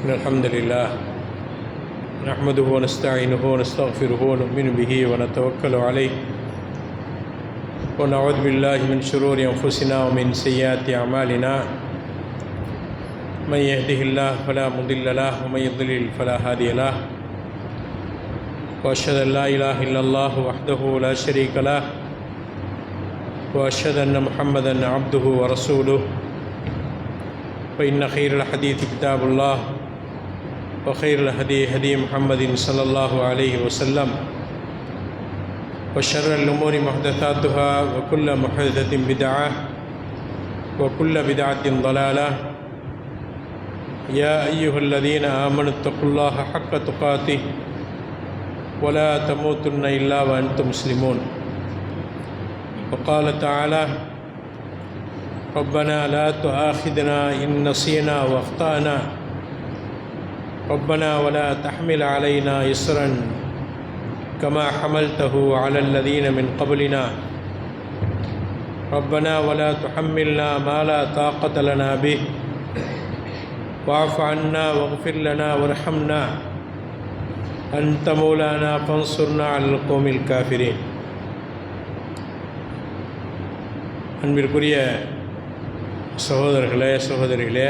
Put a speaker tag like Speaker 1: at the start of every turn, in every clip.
Speaker 1: الحمد لله نحمده ونستعينه ونستغفره ونؤمن به ونتوكل عليه ونعوذ بالله من شرور أنفسنا ومن سيئات أعمالنا من يهده الله فلا مضل له ومن يضلل فلا هادي له وأشهد أن لا إله إلا الله وحده لا شريك له وأشهد أن محمدا عبده ورسوله فإن خير الحديث كتاب الله وخير الهدي هدي محمد صلى الله عليه وسلم وشر الأمور محدثاتها وكل محدثة بدعة وكل بدعة ضلالة يا أيها الذين آمنوا اتقوا الله حق تقاته ولا تموتن إلا وأنتم مسلمون وقال تعالى ربنا لا تؤاخذنا إن نسينا وأخطأنا ربنا ولا تحمل علينا إصرا كما حملته على الذين من قبلنا ربنا ولا تحملنا ما لا طاقة لنا به واعف عنا واغفر لنا وارحمنا أنت مولانا فانصرنا على القوم الكافرين. அன்பிற்குரிய சகோதரர்களே சகோதரிகளே,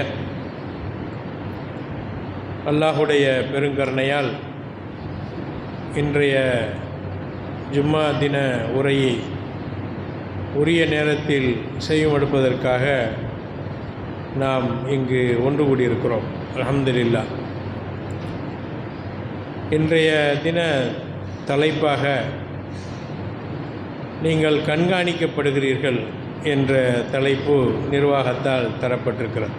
Speaker 1: அல்லாஹுடைய பெருங்கருணையால் இன்றைய ஜும்மா தின உரையை உரிய நேரத்தில் செய்யுமெடுப்பதற்காக நாம் இங்கு ஒன்று கூடியிருக்கிறோம். அல்ஹம்துலில்லாஹ். இன்றைய தின தலைப்பாக நீங்கள் கண்காணிக்கப்படுகிறீர்கள் என்ற தலைப்பு நிர்வாகத்தால் தரப்பட்டிருக்கிறது.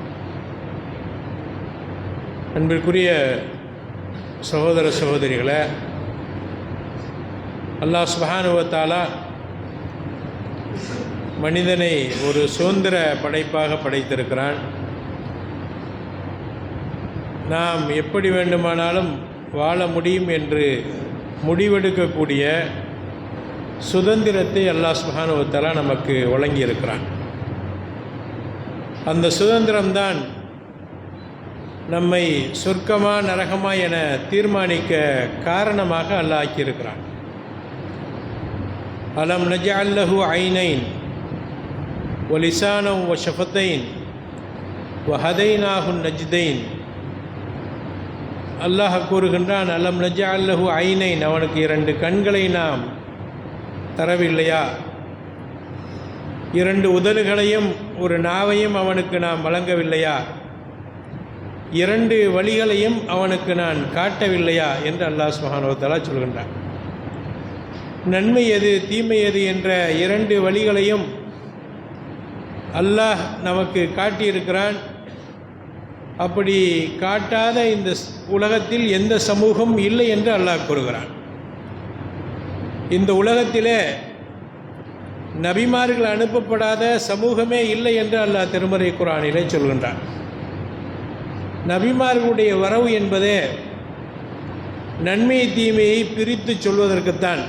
Speaker 1: அன்பிற்குரிய சகோதர சகோதரிகளே, அல்லாஹ் சுப்ஹானஹு வ தஆலா மனிதனை ஒரு சுதந்திர படைப்பாக படைத்திருக்கிறான். நாம் எப்படி வேண்டுமானாலும் வாழ முடியும் என்று முடிவெடுக்கக்கூடிய சுதந்திரத்தை அல்லாஹ் சுப்ஹானஹு வ தஆலா நமக்கு வழங்கியிருக்கிறான். அந்த சுதந்திரம்தான் நம்மை சொர்க்கமா நரகமா என தீர்மானிக்க காரணமாக அல்லாஹ் ஆக்கியிருக்கிறான். அலம் நஜஅல் லஹு ஐனைன் வ லிசானன் வ ஷஃபத்தைன் வ ஹதைனாஹு நஜ்தைன். அல்லாஹ் கூறுகின்றான், அலம் நஜஅல் லஹு ஐனைன், அவனுக்கு 2 கண்களை நாம் தரவில்லையா, 2 உதடுகளையும் ஒரு நாவையும் அவனுக்கு நாம் வழங்கவில்லையா, 2 வழிகளையும் அவனுக்கு நான் காட்டவில்லையா என்று அல்லாஹ் சுப்ஹானஹு வ தஆலா சொல்கின்றான். நன்மை எது தீமை எது என்ற 2 வழிகளையும் அல்லாஹ் நமக்கு காட்டியிருக்கிறான். அப்படி காட்டாத இந்த உலகத்தில் எந்த சமூகம் இல்லை என்று அல்லாஹ் கூறுகிறான். இந்த உலகத்திலே நபிமார்கள் அனுப்பப்படாத சமூகமே இல்லை என்று அல்லாஹ் திருமறை குர்ஆனிலே சொல்கின்றான். நபிமார்களுடைய வரவு என்பதே நன்மை தீமையை பிரித்து சொல்வதற்குத்தான்.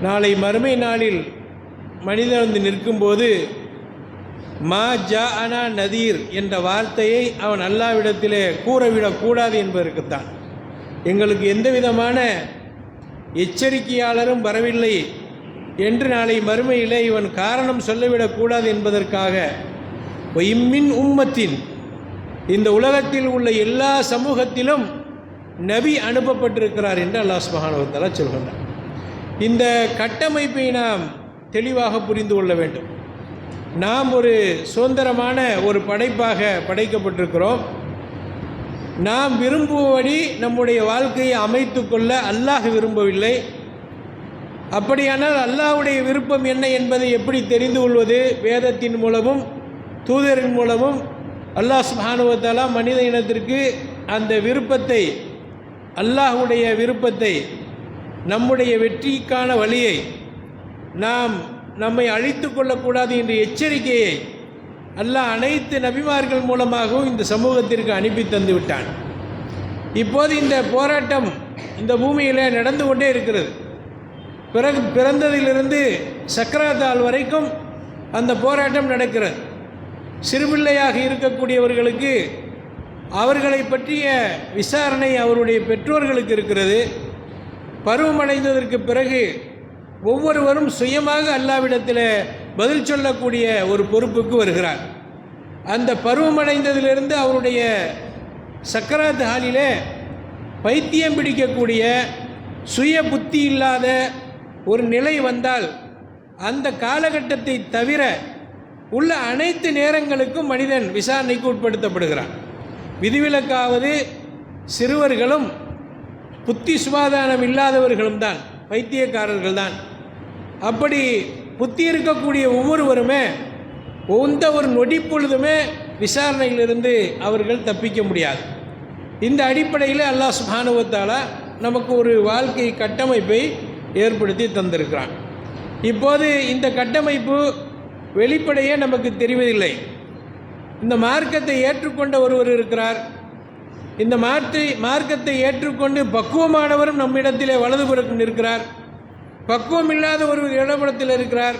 Speaker 1: நாளை மறுமை நாளில் மனிதன் வந்து நிற்கும்போது மா ஜாஅனா நதீர் என்ற வார்த்தையை அவன் அல்லாஹ்விடத்திலே கூறவிடக்கூடாது என்பதற்குத்தான். எங்களுக்கு எந்த விதமான எச்சரிக்கையாளரும் வரவில்லை என்று நாளை மறுமையிலே இவன் காரணம் சொல்லிவிடக்கூடாது என்பதற்காக இம்மின் உம்மத்தின், இந்த உலகத்தில் உள்ள எல்லா சமூகத்திலும் நபி அனுப்பப்பட்டிருக்கிறார் என்று அல்லாஹ் சுப்ஹானஹு வ தஆலா சொல்கின்றார். இந்த கட்டமைப்பை நாம் தெளிவாக புரிந்து கொள்ள வேண்டும். நாம் ஒரு சுதந்திரமான ஒரு படைப்பாக படைக்கப்பட்டிருக்கிறோம். நாம் விரும்புவபடி நம்முடைய வாழ்க்கையை அமைத்து கொள்ள அல்லாஹ் விரும்பவில்லை. அப்படியானால் அல்லாஹ்வுடைய விருப்பம் என்ன என்பதை எப்படி தெரிந்து கொள்வது? வேதத்தின் மூலமும் தூதரின் மூலமும் அல்லாஹ் சுப்ஹானஹு வ தஆலா மனித இனத்திற்கு அந்த விருப்பத்தை, அல்லாஹ்வுடைய விருப்பத்தை, நம்முடைய வெற்றிக்கான வழியை, நாம் நம்மை அழித்து கொள்ளக்கூடாது என்ற எச்சரிக்கையை அல்லாஹ் அனைத்து நபிமார்கள் மூலமாகவும் இந்த சமூகத்திற்கு அனுப்பி தந்து விட்டான். இப்போது இந்த போராட்டம் இந்த பூமியில் நடந்து கொண்டே இருக்கிறது. பிறந்ததிலிருந்து சக்கராத்தால் வரைக்கும் அந்த போராட்டம் நடக்கிறது. சிறுபிள்ளையாக இருக்கக்கூடியவர்களுக்கு அவர்களை பற்றிய விசாரணை அவருடைய பெற்றோர்களுக்கு இருக்கிறது. பருவமடைந்ததற்கு பிறகு ஒவ்வொருவரும் சுயமாக அல்லாஹ்விடத்தில் பதில் சொல்லக்கூடிய ஒரு பொறுப்புக்கு வருகிறார். அந்த பருவமடைந்ததிலிருந்து அவருடைய சக்கராத் ஹாலிலே பைத்தியம் பிடிக்கக்கூடிய சுய புத்தி இல்லாத ஒரு நிலை வந்தால் அந்த காலகட்டத்தை தவிர உள்ள அனைத்து நேரங்களுக்கும் மனிதன் விசாரணைக்கு உட்படுத்தப்படுகிறான். விதிவிலக்காவது சிறுவர்களும் புத்தி சுவாதானம் இல்லாதவர்களும் தான், பைத்தியக்காரர்கள் தான். அப்படி புத்தி இருக்கக்கூடிய ஒவ்வொருவருமே எந்த ஒரு நொடி பொழுதுமே விசாரணையிலிருந்து அவர்கள் தப்பிக்க முடியாது. இந்த அடிப்படையில் அல்லாஹ் சுப்ஹானஹு வ தஆலா நமக்கு ஒரு வாழ்க்கை கட்டமைப்பை ஏற்படுத்தி தந்திருக்கிறான். இப்போது இந்த கட்டமைப்பு வெளிப்படையே நமக்கு தெரிவதில்லை. இந்த மார்க்கத்தை ஏற்றுக்கொண்ட ஒருவர் இருக்கிறார். இந்த மார்க்கத்தை ஏற்றுக்கொண்டு பக்குவமானவரும் நம்மிடத்திலே வலதுபுறம் இருக்கிறார். பக்குவம் இல்லாத ஒரு இடபுறத்தில் இருக்கிறார்.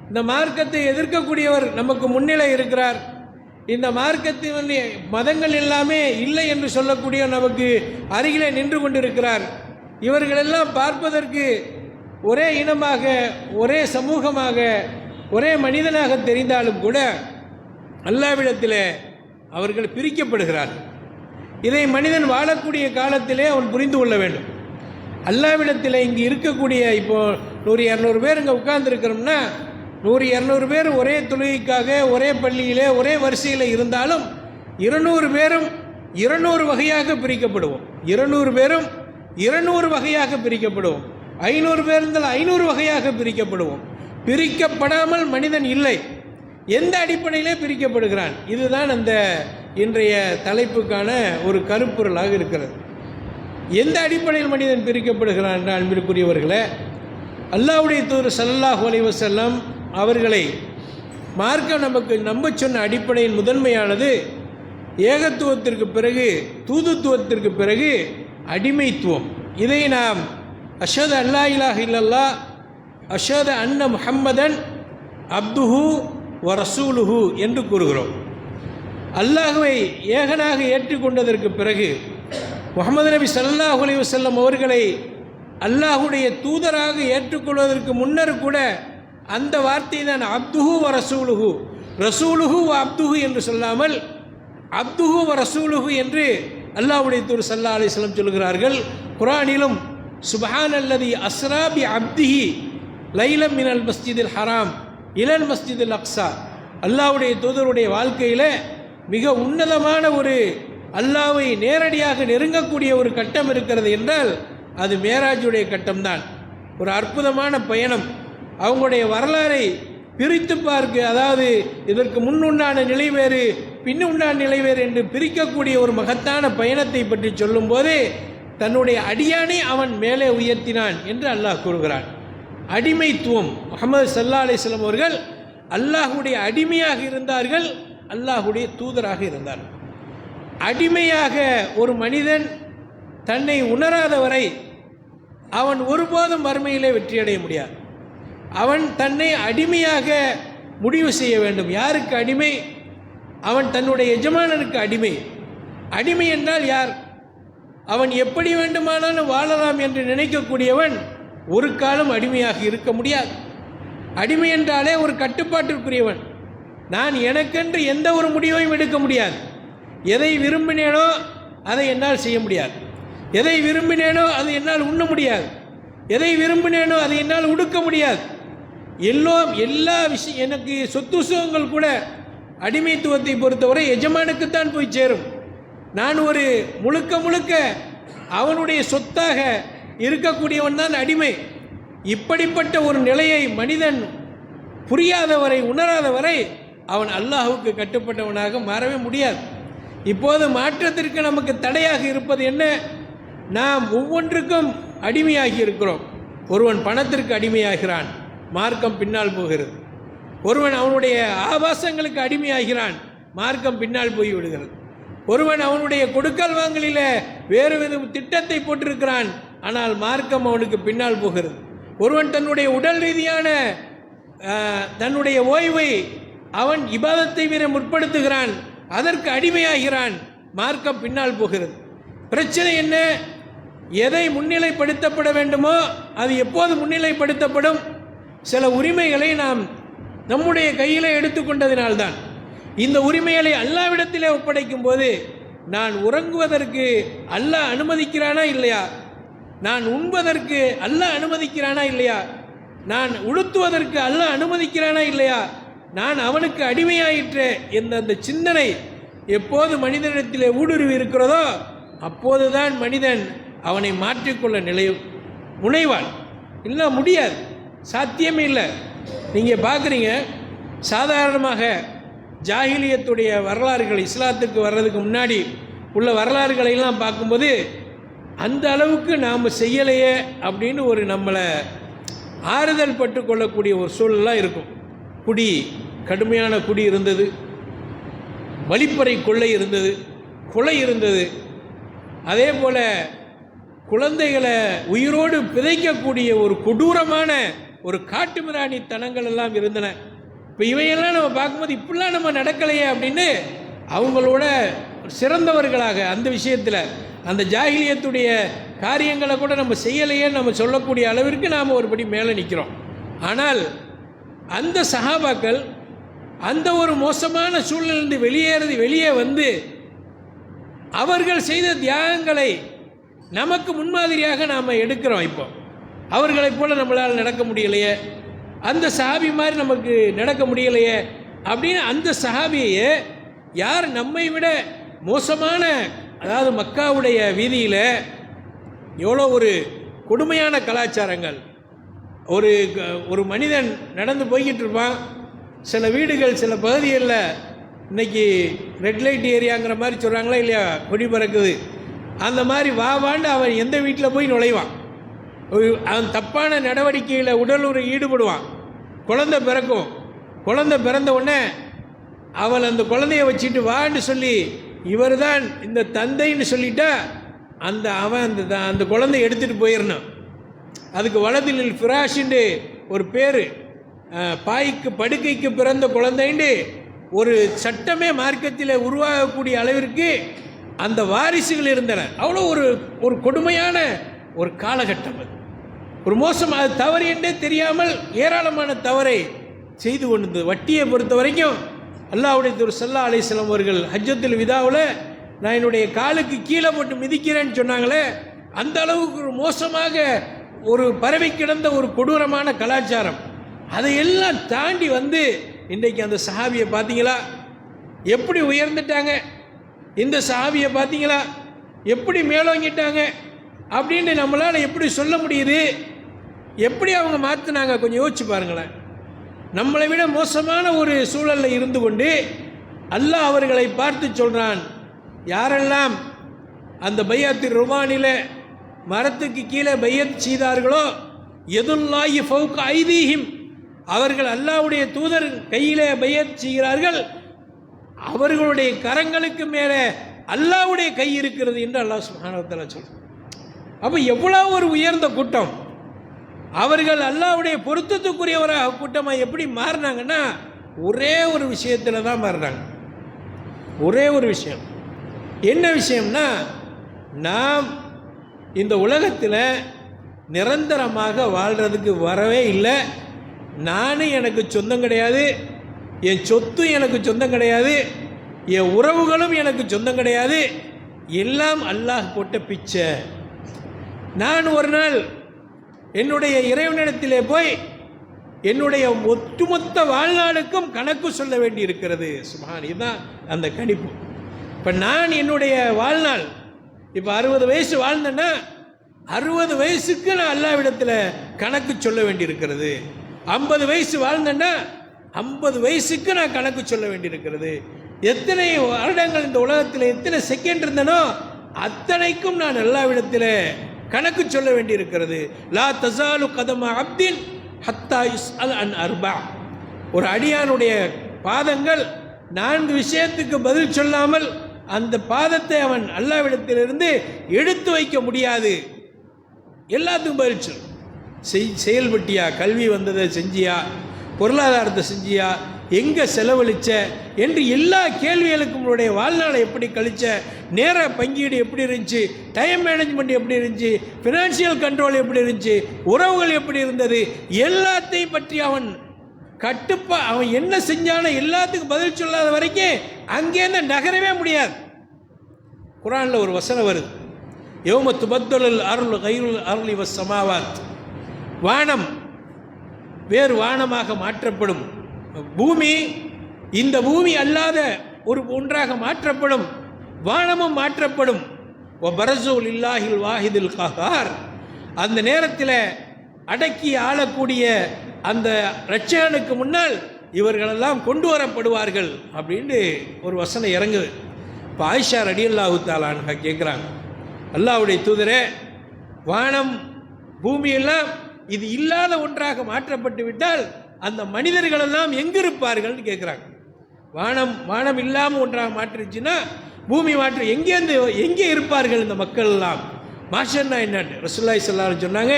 Speaker 1: இந்த மார்க்கத்தை எதிர்க்கக்கூடியவர் நமக்கு முன்னிலை இருக்கிறார். இந்த மார்க்கத்தின் மதங்கள் எல்லாமே இல்லை என்று சொல்லக்கூடிய நமக்கு அருகிலே நின்று கொண்டிருக்கிறார். இவர்களெல்லாம் பார்ப்பதற்கு ஒரே இனமாக, ஒரே சமூகமாக, ஒரே மனிதனாக தெரிந்தாலும் கூட அல்லாஹ்விடத்திலே அவர்கள் பிரிக்கப்படுகிறார்கள். இதை மனிதன் வாழக்கூடிய காலத்திலே அவன் புரிந்து கொள்ள வேண்டும். அல்லாஹ்விடத்தில் இங்கே இருக்கக்கூடிய இப்போது 100-200 பேர் இங்கே உட்கார்ந்துருக்கிறோம்னா 100-200 பேர் ஒரே தொழுகைக்காக ஒரே பள்ளியிலே ஒரே வரிசையில் இருந்தாலும் 200 பேரும் 200 வகையாக பிரிக்கப்படுவோம். 200 பேரும் 200 வகையாக பிரிக்கப்படுவோம். 500 பேர் இருந்தால் 500 வகையாக பிரிக்கப்படுவோம். பிரிக்கப்படாமல் மனிதன் இல்லை. எந்த அடிப்படையிலே பிரிக்கப்படுகிறான்? இதுதான் அந்த இன்றைய தலைப்புக்கான ஒரு கருப்பொருளாக இருக்கிறது. எந்த அடிப்படையில் மனிதன் பிரிக்கப்படுகிறான் என்ற அன்பிற்குரியவர்களே, அல்லாஹ்வுடைய தூதர் ஸல்லல்லாஹு அலைஹி வஸல்லம் அவர்களை மார்க்கம் நமக்கு நம்ப சொன்ன அடிப்படையின் முதன்மையானது ஏகத்துவத்திற்கு பிறகு, தூதுத்துவத்திற்கு பிறகு அடிமைத்துவம். இதை நாம் அஷ்ஹது அல்லா இலாஹ இல்லல்லாஹ் அஷ்ஹது அன்ன முஹம்மதன் அப்துஹு வ ரசூலுஹு என்று கூறுகிறோம். அல்லாஹ்வை ஏகனாக ஏற்றுக்கொண்டதற்கு பிறகு முஹம்மது நபி ஸல்லல்லாஹு அலைஹி வஸல்லம் அவர்களை அல்லாஹுடைய தூதராக ஏற்றுக்கொள்வதற்கு முன்னர் கூட அந்த வார்த்தை தான் அப்துஹு வ ரசூலுஹு, ரசூலுஹு வ அப்துஹு என்று சொல்லாமல் அப்துஹு வ ரசூலுஹு என்று அல்லாஹ்வுடைய தூதர் ஸல்லல்லாஹு அலைஹி வஸல்லம் சொல்கிறார்கள். குர்ஆனிலும் சுப்ஹானல்லதி அஸ்ரா பி அப்திஹி லைலம் மினல் மஸ்ஜிதில் ஹராம் இலல் மஸ்ஜிதில் அக்ஸா, அல்லாஹ்வுடைய தூதருடைய வாழ்க்கையில் மிக உன்னதமான ஒரு அல்லாஹ்வை நேரடியாக நெருங்கக்கூடிய ஒரு கட்டம் இருக்கிறது என்றால் அது மேராஜுடைய கட்டம்தான். ஒரு அற்புதமான பயணம். அவங்களுடைய வரலாறை பிரித்து பார்க்க, அதாவது இதற்கு முன்னுண்டான நிலை வேறு பின்னுண்டான நிலை வேறு என்று பிரிக்கக்கூடிய ஒரு மகத்தான பயணத்தை பற்றி சொல்லும்போது தன்னுடைய அடியானை அவன் மேலே உயர்த்தினான் என்று அல்லாஹ் கூறுகிறான். அடிமைத்துவம். முஹம்மது ஸல்லல்லாஹு அலைஹி வஸல்லம் அவர்கள் அல்லாஹுடைய அடிமையாக இருந்தார்கள், அல்லாஹுடைய தூதராக இருந்தார்கள். அடிமையாக ஒரு மனிதன் தன்னை உணராதவரை அவன் ஒருபோதும் மறுமையிலே வெற்றியடைய முடியாது. அவன் தன்னை அடிமையாக முடிவு செய்ய வேண்டும். யாருக்கு அடிமை? அவன் தன்னுடைய எஜமானனுக்கு அடிமை. அடிமை என்றால் யார்? அவன் எப்படி வேண்டுமானாலும் வாழலாம் என்று நினைக்கக்கூடியவன் ஒரு காலம் அடிமையாக இருக்க முடியாது. அடிமை என்றாலே ஒரு கட்டுப்பாட்டிற்குரியவன். நான் எனக்கென்று எந்த ஒரு முடிவையும் எடுக்க முடியாது. எதை விரும்பினேனோ அதை என்னால் செய்ய முடியாது. எதை விரும்பினேனோ அதை என்னால் உண்ண முடியாது. எதை விரும்பினேனோ அதை என்னால் உடுக்க முடியாது. எல்லா விஷயம், எனக்கு சொத்து சுகங்கள் கூட அடிமைத்துவத்தை பொறுத்தவரை எஜமானுக்குத்தான் போய் சேரும். நான் ஒரு முழுக்க அவனுடைய சொத்தாக இருக்கக்கூடியவன் தான் அடிமை. இப்படிப்பட்ட ஒரு நிலையை மனிதன் புரியாதவரை, உணராதவரை அவன் அல்லாஹுக்கு கட்டுப்பட்டவனாக மாறவே முடியாது. இப்போது மாற்றத்திற்கு நமக்கு தடையாக இருப்பது என்ன? நாம் ஒவ்வொன்றுக்கும் அடிமையாகி இருக்கிறோம். ஒருவன் பணத்திற்கு அடிமையாகிறான், மார்க்கம் பின்னால் போகிறது. ஒருவன் அவனுடைய ஆபாசங்களுக்கு அடிமையாகிறான், மார்க்கம் பின்னால் போய் விடுகிறது. ஒருவன் அவனுடைய கொடுக்கல் வாங்கலில் வேறு வித திட்டத்தை போட்டிருக்கிறான், ஆனால் மார்க்கம் அவனுக்கு பின்னால் போகிறது. ஒருவன் தன்னுடைய உடல் ரீதியான தன்னுடைய ஓய்வை அவன் இபாதத்தை மீற முற்படுத்துகிறான், அதற்கு அடிமையாகிறான், மார்க்கம் பின்னால் போகிறது. பிரச்சனை என்ன? எதை முன்னிலைப்படுத்தப்பட வேண்டுமோ அது எப்போது முன்னிலைப்படுத்தப்படும்? சில உரிமைகளை நாம் நம்முடைய கையில் எடுத்துக்கொண்டதினால்தான். இந்த உரிமைகளை அல்லாஹ்விடத்திலே ஒப்படைக்கும் போது, நான் உறங்குவதற்கு அல்லாஹ் அனுமதிக்கிறானா இல்லையா, நான் உண்பதற்கு அல்லாஹ் அனுமதிக்கிறானா இல்லையா, நான் உடுத்துவதற்கு அல்லாஹ் அனுமதிக்கிறானா இல்லையா, நான் அவனுக்கு அடிமையாயிற்றே என்ற அந்த சிந்தனை எப்போது மனிதனிடத்திலே ஊடுருவி இருக்கிறதோ அப்போதுதான் மனிதன் அவனை மாற்றிக்கொள்ள முனைவான். இல்லை, முடியாது, சாத்தியமே இல்லை. நீங்கள் பார்க்குறீங்க, சாதாரணமாக ஜாஹிலியத்துடைய வரலாறுகள், இஸ்லாத்துக்கு வர்றதுக்கு முன்னாடி உள்ள வரலாறுகளையெல்லாம் பார்க்கும்போது அந்த அளவுக்கு நாம் செய்யலையே அப்படின்னு ஒரு நம்மளை ஆறுதல் பட்டு கொள்ளக்கூடிய ஒரு சூழலாக இருக்கும். குடி, கடுமையான குடி இருந்தது, வழிப்பறை கொள்ளை இருந்தது, கொலை இருந்தது, அதே போல் குழந்தைகளை உயிரோடு பிதைக்கக்கூடிய ஒரு கொடூரமான ஒரு காட்டு மிராணித்தனங்கள் எல்லாம் இருந்தன. இப்போ இவையெல்லாம் நம்ம பார்க்கும்போது இப்படிலாம் நம்ம நடக்கலையே அப்படின்னு அவங்களோட சிறந்தவர்களாக அந்த விஷயத்தில் அந்த ஜாஹிலியத்துடைய காரியங்களை கூட நம்ம செய்யலையேன்னு நம்ம சொல்லக்கூடிய அளவிற்கு நாம் ஒருபடி மேலே நிற்கிறோம். ஆனால் அந்த சஹாபாக்கள் அந்த ஒரு மோசமான சூழ்நிலிருந்து வெளியே வந்து அவர்கள் செய்த தியாகங்களை நமக்கு முன்மாதிரியாக நாம் எடுக்கிறோம். இப்போ அவர்களைப் போல நம்மளால் நடக்க முடியலையே, அந்த சஹாபி மாதிரி நமக்கு நடக்க முடியலையே அப்படின்னு அந்த சஹாபியை யார் நம்மை விட மோசமான, அதாவது மக்காவுடைய வீதியில் எவ்வளோ ஒரு கொடுமையான கலாச்சாரங்கள், ஒரு மனிதன் நடந்து போய்கிட்டு இருப்பான். சில வீடுகள், சில பகுதிகளில் இன்றைக்கி ரெட் லைட் ஏரியாங்கிற மாதிரி சொல்கிறாங்களா இல்லையா, கொடி பறக்குது, அந்த மாதிரி வாண்டு அவன் எந்த வீட்டில் போய் நுழைவான். அவன் தப்பான நடவடிக்கையில் உடலுறவு ஈடுபடுவான். குழந்தை பிறக்கும், குழந்தை பிறந்த உடனே அவள் அந்த குழந்தைய வச்சுட்டு வான்னு சொல்லி இவர் தான் இந்த தந்தைன்னு சொல்லிட்டா அவன் அந்த குழந்தைய எடுத்துகிட்டு போயிடணும். அதுக்கு வலதில் ஃபிராஷின்னு ஒரு பேர், பாய்க்கு படுக்கைக்கு பிறந்த குழந்தைன்னு ஒரு சட்டமே மார்க்கத்தில் உருவாகக்கூடிய அளவிற்கு அந்த வாரிசுகள் இருந்தன. அவ்வளோ ஒரு கொடுமையான ஒரு காலகட்டம். அது ஒரு மோசம், அது தவறு என்றே தெரியாமல் ஏராளமான தவறை செய்து கொண்டது. வட்டியை பொறுத்த வரைக்கும் அல்லாஹ்வுடைய தூதர் ஸல்லல்லாஹு அலைஹி வஸல்லம் அவர்கள் ஹஜ்ஜத்துல் விதாவில் நான் என்னுடைய காலுக்கு கீழே போட்டு மிதிக்கிறேன்னு சொன்னாங்களே, அந்த அளவுக்கு ஒரு மோசமாக ஒரு பரவி கிடந்த ஒரு கொடூரமான கலாச்சாரம். அதையெல்லாம் தாண்டி வந்து இன்றைக்கு அந்த சஹாபியை பார்த்தீங்களா எப்படி உயர்ந்துட்டாங்க, இந்த சஹாபியை பார்த்தீங்களா எப்படி மேலோங்கிட்டாங்க அப்படின்னு நம்மளால் எப்படி சொல்ல முடியுது? எப்படி அவங்க மாற்றினாங்க? கொஞ்சம் யோசிச்சு பாருங்களேன். நம்மளை விட மோசமான ஒரு சூழலில் இருந்து கொண்டு அல்லாஹ் அவர்களை பார்த்து சொல்கிறான், யாரெல்லாம் அந்த பையத்து ருமானில் மரத்துக்கு கீழே பையத் செய்தார்களோ, யதுல்லாஹி ஃபௌக ஐதீஹிம், அவர்கள் அல்லாஹ்வுடைய தூதர் கையிலே பையத் செய்கிறார்கள், அவர்களுடைய கரங்களுக்கு மேலே அல்லாஹ்வுடைய கை இருக்கிறது என்று அல்லாஹ் சுப்ஹானஹு வ தஆலா சொல்றார். அப்போ எவ்வளோ ஒரு உயர்ந்த கூட்டம்! அவர்கள் அல்லாஹ்வுடைய பொருத்தத்துக்குரியவராக கூட்டமாக எப்படி மாறினாங்கன்னா ஒரே ஒரு விஷயத்தில் தான் மாறினாங்க. ஒரே ஒரு விஷயம். என்ன விஷயம்னா, நாம் இந்த உலகத்தில் நிரந்தரமாக வாழ்கிறதுக்கு வரவே இல்லை. நானும் எனக்கு சொந்தம் கிடையாது, என் சொத்து எனக்கு சொந்தம் கிடையாது, என் உறவுகளும் எனக்கு சொந்தம் கிடையாது, எல்லாம் அல்லாஹ் போட்ட பிச்சை. நான் ஒரு நாள் என்னுடைய இறைவனிடத்திலே போய் என்னுடைய ஒட்டுமொத்த வாழ்நாளுக்கும் கணக்கு சொல்ல வேண்டி இருக்கிறது. சுப்ஹான், இதுதான் அந்த கணிப்பு. இப்போ நான் என்னுடைய வாழ்நாள் இப்போ 60 வயசு வாழ்ந்தேன்னா 60 வயசுக்கு நான் அல்லாஹ்விடத்தில் கணக்கு சொல்ல வேண்டி இருக்கிறது. 50 வயசு வாழ்ந்தேன்னா 50 வயசுக்கு நான் கணக்கு சொல்ல வேண்டி இருக்கிறது. எத்தனை வருடங்கள் இந்த உலகத்தில் எத்தனை செகண்ட் இருந்தனோ அத்தனைக்கும் நான் அல்லாஹ்விடத்தில் கணக்கு சொல்ல வேண்டி இருக்கிறது. லா தஸாலு கதம அப்தின் ஹத்தா யுஸ்அல் அன் அர்பா, ஒரு அடியானுடைய பாதங்கள் 4 விஷயத்துக்கு பதில் சொல்லாமல் அந்த பாதத்தை அவன் அல்லாஹ்விடத்திலிருந்து எடுத்து வைக்க முடியாது. எல்லாத்துக்கும் பதில் சொல். செயல்பட்டியா, கல்வி வந்ததை செஞ்சியா, பொருளாதாரத்தை செஞ்சியா, எங்கே செலவழித்த என்று எல்லா கேள்விகளுக்கும் உங்களுடைய வாழ்நாளை எப்படி கழிச்ச, நேர பங்கீடு எப்படி இருந்துச்சு, டைம் மேனேஜ்மெண்ட் எப்படி இருந்துச்சு, ஃபினான்ஷியல் கண்ட்ரோல் எப்படி இருந்துச்சு, உறவுகள் எப்படி இருந்தது, எல்லாத்தையும் பற்றி அவன் அவன் என்ன செஞ்சானோ எல்லாத்துக்கும் பதில் சொல்லாத வரைக்கும் அங்கேருந்து நகரவே முடியாது. குர்ஆனில் ஒரு வசனம் வருது, யௌம துபத்தலுல் அருள் கைருல் அருள் வஸ் சமாவாத், வானம் வேறு வானமாக மாற்றப்படும், பூமி இந்த பூமி அல்லாத ஒரு ஒன்றாக மாற்றப்படும், வானமும் மாற்றப்படும். வபரஸுல் இல்லாஹில் வாஹிதுல் கஹார், அந்த நேரத்தில் அடக்கி ஆளக்கூடிய அந்த இரட்சகனுக்கு முன்னால் இவர்களெல்லாம் கொண்டு வரப்படுவார்கள் அப்படின்னு ஒரு வசனம் இறங்குது. இப்போ ஆயிஷா ரலியல்லாஹு தஆலா அன்ஹா கேட்குறாங்க, அல்லாஹ்வுடைய தூதரே, வானம் பூமியெல்லாம் இது இல்லாத ஒன்றாக மாற்றப்பட்டு விட்டால் அந்த மனிதர்களெல்லாம் எங்கே இருப்பார்கள்னு கேட்குறாங்க. வானம் இல்லாமல் ஒன்றாக மாற்றிச்சுன்னா பூமி மாற்ற எங்கே இருப்பார்கள் இந்த மக்கள் எல்லாம்? மாஷன்னா என்னன்னு ரசூலுல்லாஹி ஸல்லல்லாஹு அலைஹி சொன்னாங்க,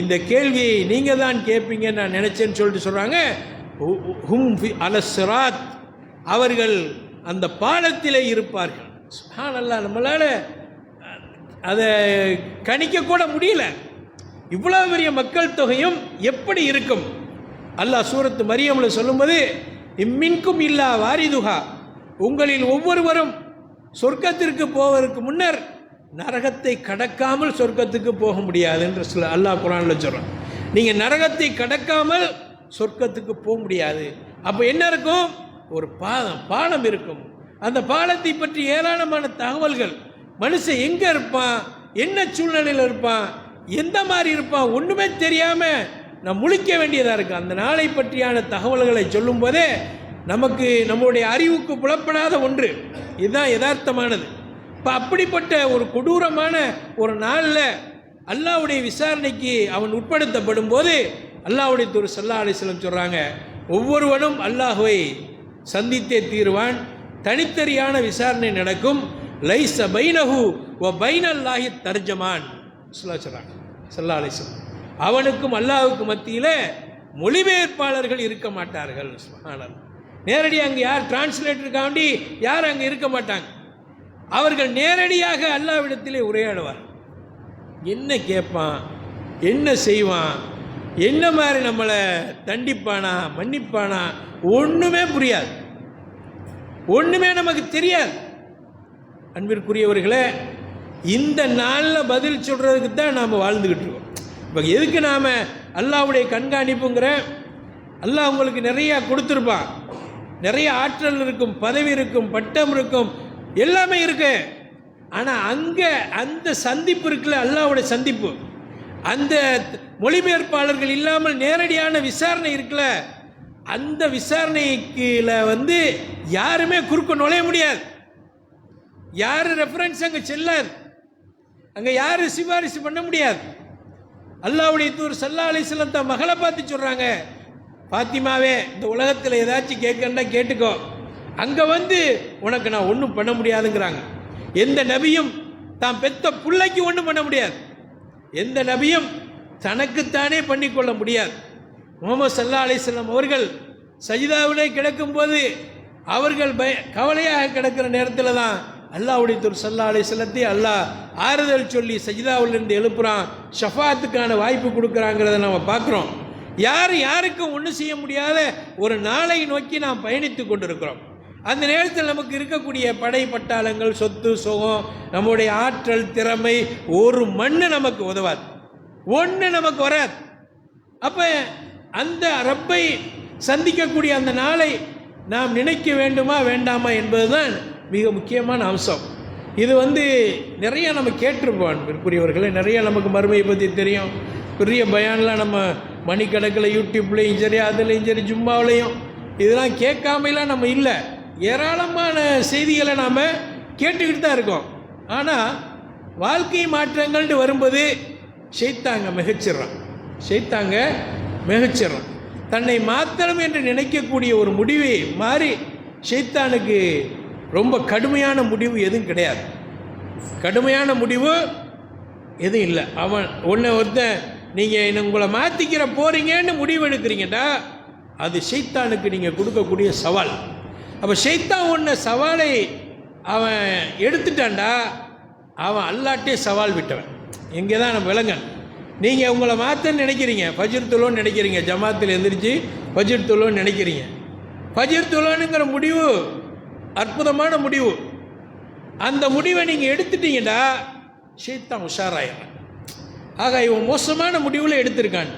Speaker 1: இந்த கேள்வியை நீங்கள் தான் கேட்பீங்கன்னு நான் நினச்சேன்னு சொல்லிட்டு சொல்கிறாங்க. ஹும் அலஸ்ஸிராத், அவர்கள் அந்த பாலத்திலே இருப்பார்கள். சுப்ஹானல்லாஹ், நம்மளால் அதை கணிக்கக்கூட முடியல. இவ்வளோ பெரிய மக்கள் தொகையும் எப்படி இருக்கும்? அல்லாஹ் சூரத்து மரியமில் சொல்லும்போது, இம்மின்கும் இல்லா வாரிதுஹா, உங்களில் ஒவ்வொருவரும் சொர்க்கத்திற்கு போவதற்கு முன்னர் நரகத்தை கடக்காமல் சொர்க்கத்துக்கு போக முடியாது என்று அல்லாஹ் குர்ஆனில் சொல்கிறான். நீங்கள் நரகத்தை கடக்காமல் சொர்க்கத்துக்கு போக முடியாது. அப்போ என்ன இருக்கும்? ஒரு பாலம் இருக்கும். அந்த பாலத்தை பற்றி ஏராளமான தகவல்கள், மனுஷன் எங்கே இருப்பான், என்ன சூழ்நிலையில் இருப்பான், எந்த மாதிரி இருப்பான், ஒன்றுமே தெரியாமல் நான் முழிக்க வேண்டியதாக இருக்குது. அந்த நாளை பற்றியான தகவல்களை சொல்லும் போதே நமக்கு நம்முடைய அறிவுக்கு புலப்படாத ஒன்று இதுதான் யதார்த்தமானது. இப்போ அப்படிப்பட்ட ஒரு கொடூரமான ஒரு நாளில் அல்லாஹ்வுடைய விசாரணைக்கு அவன் உட்படுத்தப்படும் போது அல்லாஹ்வுடைய தூதர் ஸல்லல்லாஹு அலைஹி வஸல்லம் சொல்கிறாங்க, ஒவ்வொருவனும் அல்லாஹ்வை சந்தித்தே தீருவான், தனித்தனியான விசாரணை நடக்கும், லைஸ பைனஹு வ பைனல்லாஹி தர்ஜமான் சொல்கிறாங்க ஸல்லல்லாஹு அலைஹி வஸல்லம். அவனுக்கும் அல்லாஹ்வுக்கும் மத்தியில் மொழிபெயர்ப்பாளர்கள் இருக்க மாட்டார்கள். சுப்ஹானல்லாஹ், நேரடியாக அங்கே யார் டிரான்ஸ்லேட்டருக்காண்டி யார் அங்கே இருக்க மாட்டாங்க. அவர்கள் நேரடியாக அல்லாஹ்விடத்திலே உரையாடுவார். என்ன கேட்பான், என்ன செய்வான், என்ன மாதிரி நம்மளை தண்டிப்பானா மன்னிப்பானா, ஒன்றுமே புரியாது, ஒன்றுமே நமக்கு தெரியாது. அன்பிற்குரியவர்களே, இந்த நாளில் பதில் சொல்கிறதுக்கு தான் நாம் வாழ்ந்துக்கிட்டு இருக்கோம். இப்போ எதுக்கு நாம் அல்லாஹ்வுடைய கண்காணிப்புங்கிற, அல்லாஹ் உங்களுக்கு நிறையா கொடுத்துருப்பான், நிறைய ஆற்றல் இருக்கும், பதவி இருக்கும், பட்டம் இருக்கும், எல்லாமே இருக்கு. ஆனால் அங்கே அந்த சந்திப்பு இருக்குல்ல, அல்லாஹ்வுடைய சந்திப்பு, அந்த மொழிபெயர்ப்பாளர்கள் இல்லாமல் நேரடியான விசாரணை இருக்குல்ல, அந்த விசாரணைக்குள்ள யாருமே குறுக்க நுழைய முடியாது. யார் ரெஃபரன்ஸ் அங்கே செல்லாது, அங்கே யார் சிபாரிசு பண்ண முடியாது. அல்லாஹ்வுடைய தூதர் ஸல்லல்லாஹு அலைஹி வஸல்லம் தான் மகளை பார்த்து சொல்கிறாங்க, பாத்திமாவே, இந்த உலகத்தில் ஏதாச்சும் கேட்கண்டா கேட்டுக்கோ, அங்கே உனக்கு நான் ஒன்றும் பண்ண முடியாதுங்கிறாங்க. எந்த நபியும் தான் பெத்த பிள்ளைக்கு ஒன்றும் பண்ண முடியாது, எந்த நபியும் தனக்குத்தானே பண்ணிக்கொள்ள முடியாது. முஹம்மது ஸல்லல்லாஹு அலைஹி வஸல்லம் அவர்கள் சஜிதாவிலே கிடக்கும்போது அவர்கள் கவலையாக கிடக்கிற நேரத்தில் தான் அல்லாஹ்வுடைய தூதர் ஸல்லல்லாஹு அலைஹி வஸல்லத்தை அல்லாஹ் ஆறுதல் சொல்லி சஜிதாவிலிருந்து எழுப்புறான், ஷஃபாத்துக்கான வாய்ப்பு கொடுக்குறாங்கிறத நம்ம பார்க்குறோம். யாருக்கும் ஒன்றும் செய்ய முடியாத ஒரு நாளை நோக்கி நாம் பயணித்து கொண்டிருக்கிறோம். அந்த நேரத்தில் நமக்கு இருக்கக்கூடிய படை பட்டாளங்கள், சொத்து சுகம், நம்முடைய ஆற்றல் திறமை, ஒரு மண்ணு நமக்கு உதவாது, ஒன்று நமக்கு வராது. அப்போ அந்த ரப்பை சந்திக்கக்கூடிய அந்த நாளை நாம் நினைக்க வேண்டுமா வேண்டாமா என்பதுதான் மிக முக்கியமான அம்சம். இது நிறைய நம்ம கேட்டிருப்போம் பெரியவர்களே, நிறைய நமக்கு மறுமையை பற்றி தெரியும். பெரிய பயான்லாம் நம்ம மணிக்கணக்கில் யூடியூப்லேயும் சரி, அதுலேயும் சரி, ஜும்மாவிலையும் இதெல்லாம் கேட்காமலாம் நம்ம இல்லை. ஏராளமான செய்திகளை நாம் கேட்டுக்கிட்டு தான் இருக்கோம். ஆனால் வாழ்க்கை மாற்றங்கள்னு வரும்போது ஷைத்தாங்க மிகச்சிடுறான். தன்னை மாத்திரம் என்று நினைக்கக்கூடிய ஒரு முடிவை மாறி, ஷைத்தானுக்கு ரொம்ப கடுமையான முடிவு எதுவும் கிடையாது, கடுமையான முடிவு எதுவும் இல்லை. அவன் ஒருத்தன் நீங்கள் உங்களை மாற்றிக்கிற போகிறீங்கன்னு முடிவு எடுக்கிறீங்கடா, அது ஷைத்தானுக்கு நீங்கள் கொடுக்கக்கூடிய சவால். அப்போ ஷைத்தான் ஒன்று சவாலை அவன் எடுத்துட்டான்டா, அவன் அல்லாட்டே சவால் விட்டவன். இங்கே தான் நம்ம விளங்கன். நீங்கள் உங்களை மாற்றன்னு நினைக்கிறீங்க, ஃபஜ்ர் தொழுன்னு நினைக்கிறீங்க, ஜமாத்தில் எந்திரிச்சு ஃபஜ்ர் தொழுன்னு நினைக்கிறீங்க. ஃபஜ்ர் தொழுங்கிற முடிவு அற்புதமான முடிவு. அந்த முடிவை நீங்கள் எடுத்துட்டீங்கடா, ஷைத்தான் உஷாராயிடும். ஆக இவன் மோசமான முடிவில் எடுத்திருக்கான்.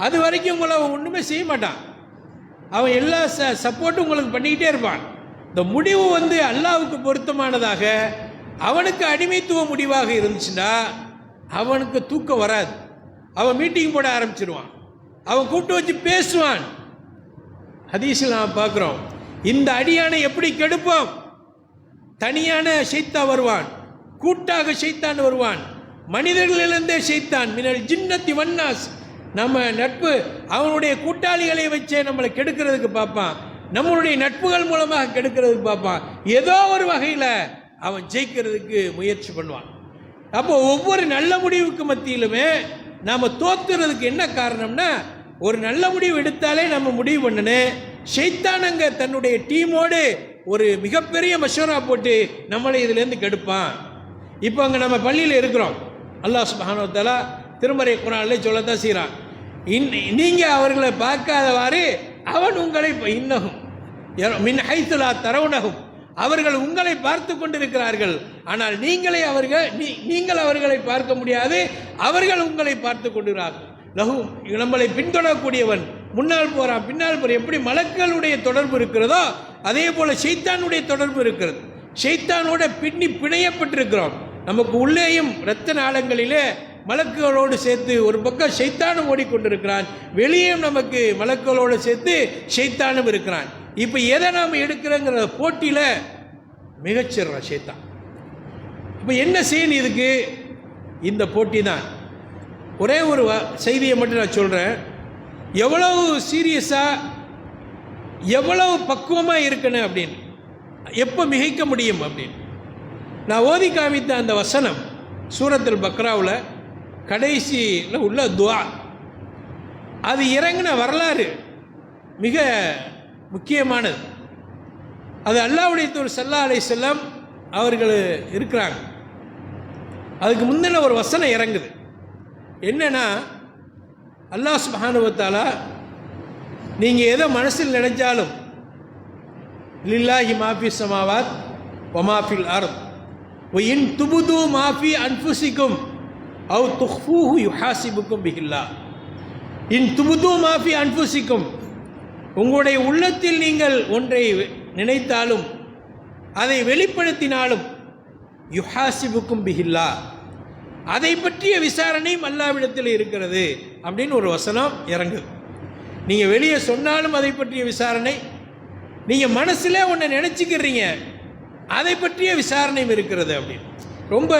Speaker 1: அது வரைக்கும் உங்களை அவன் ஒன்றுமே செய்ய மாட்டான். அவன் எல்லா சப்போர்ட்டும் உங்களுக்கு பண்ணிக்கிட்டே இருப்பான். இந்த முடிவு அல்லாஹ்வுக்கு பொருத்தமானதாக அவனுக்கு அடிமைத்துவ முடிவாக இருந்துச்சுன்னா அவனுக்கு தூக்கம் வராது. அவன் மீட்டிங் போட ஆரம்பிச்சிருவான், அவன் கூப்பிட்டு வச்சு பேசுவான். ஹதீஸில் நாம் பார்க்குறோம், இந்த அடியானை எப்படி கெடுப்போம்? தனியான ஷைத்தான் வருவான், கூட்டாக ஷைத்தான் வருவான், மனிதர்களிலிருந்தே ஷைத்தான், மினல் ஜின்னத்தி வன்னாஸ். நம்ம நட்பு அவனுடைய கூட்டாளிகளை வச்சே நம்மளை கெடுக்கிறதுக்கு பார்ப்பான், நம்மளுடைய நட்புகள் மூலமாக கெடுக்கிறதுக்கு பார்ப்பான். ஏதோ ஒரு வகையில் அவன் ஜெயிக்கிறதுக்கு முயற்சி பண்ணுவான். அப்போ ஒவ்வொரு நல்ல முடிவுக்கு மத்தியிலுமே நாம் தோத்துறதுக்கு என்ன காரணம்னா, ஒரு நல்ல முடிவு எடுத்தாலே நம்ம முடிவு பண்ணணும். ஷைத்தான் அங்கே தன்னுடைய டீமோடு ஒரு மிகப்பெரிய மஷூரா போட்டு நம்மளை இதுலேருந்து கெடுப்பான். இப்போ அங்கே நம்ம பள்ளியில் இருக்கிறோம். அல்லாஹ் சுப்ஹானஹு வ தஆலா திருமறை குர்ஆனிலே சொல்லத்தான் செய்கிறான், நீங்கள் அவர்களை பார்க்காதவாறு அவன் உங்களை இன்னகும் மின் ஹைத்து லா தரவுனகும், அவர்கள் உங்களை பார்த்து கொண்டிருக்கிறார்கள், ஆனால் நீங்கள் அவர்களை பார்க்க முடியாது, அவர்கள் உங்களை பார்த்து கொண்டிருக்கிறார்கள். லஹு, நம்மளை பின்தொடரக்கூடியவன் முன்னால் போகிறான் பின்னால் போகிறான். எப்படி மலக்களுடைய தொடர்பு இருக்கிறதோ அதே போல் ஷைத்தானுடைய தொடர்பு இருக்கிறது. ஷைத்தானோட பிணையப்பட்டிருக்கிறோம். நமக்கு உள்ளேயும் இரத்த நாளங்களிலே மலக்குகளோடு சேர்த்து ஒரு பக்கம் ஷைத்தானும் ஓடிக்கொண்டிருக்கிறான், வெளியேயும் நமக்கு மலக்குகளோடு சேர்த்து ஷைத்தானும் இருக்கிறான். இப்போ எதை நாம் எடுக்கிறோங்கிற போட்டியில் மிகச்சிறான் ஷைத்தான். இப்போ என்ன செய்யணும் இதுக்கு? இந்த போட்டி தான். ஒரே ஒரு செய்தியை மட்டும் நான் சொல்கிறேன். எவ்வளவு சீரியஸாக எவ்வளவு பக்குவமாக இருக்கணும் அப்படின்னு, எப்போ மிகைக்க முடியும் அப்படின்னு நான் ஓதி காமித்த அந்த வசனம் சூரத்துல் பக்ராவில் கடைசியில் உள்ள துஆ, அது இறங்கின வரலாறு மிக முக்கியமானது. அது அல்லாஹ்வுடைய தூதர் ஸல்லல்லாஹு அலைஹி வஸல்லம் அவர்கள் இருக்கிறாங்க. அதுக்கு முந்தின ஒரு வசனம் இறங்குது. என்னன்னா, அல்லாஹ் சுப்ஹானஹு வ தஆலா நீங்கள் எதை மனசில் நினைச்சாலும் லில்லாஹி மாஃபி ஸமாவாத் வ மாஃபில் அர்த் வ இன் துபுது மாஃபி அன்ஃபுசிக்கும் அவ் துஃபூஹு யுஹாசிபுக்கும் பிஹில்லாஹ். இன் துபுது மாஃபி அன்ஃபுசிக்கும், உங்களுடைய உள்ளத்தில் நீங்கள் ஒன்றை நினைத்தாலும் அதை வெளிப்படுத்தினாலும் யுஹாசிபுக்கும் பிஹில்லாஹ், அதை பற்றிய விசாரணையும் அல்லாஹ்விடத்தில் இருக்கிறது அப்படின்னு ஒரு வசனம் இறங்குது. நீங்கள் வெளியே சொன்னாலும் அதை பற்றிய விசாரணை, நீங்கள் மனசில் ஒன்றை நினச்சிக்கிறீங்க அதை பற்றிய விசாரணையும் இருக்கிறது அப்படின்னு. ரொம்ப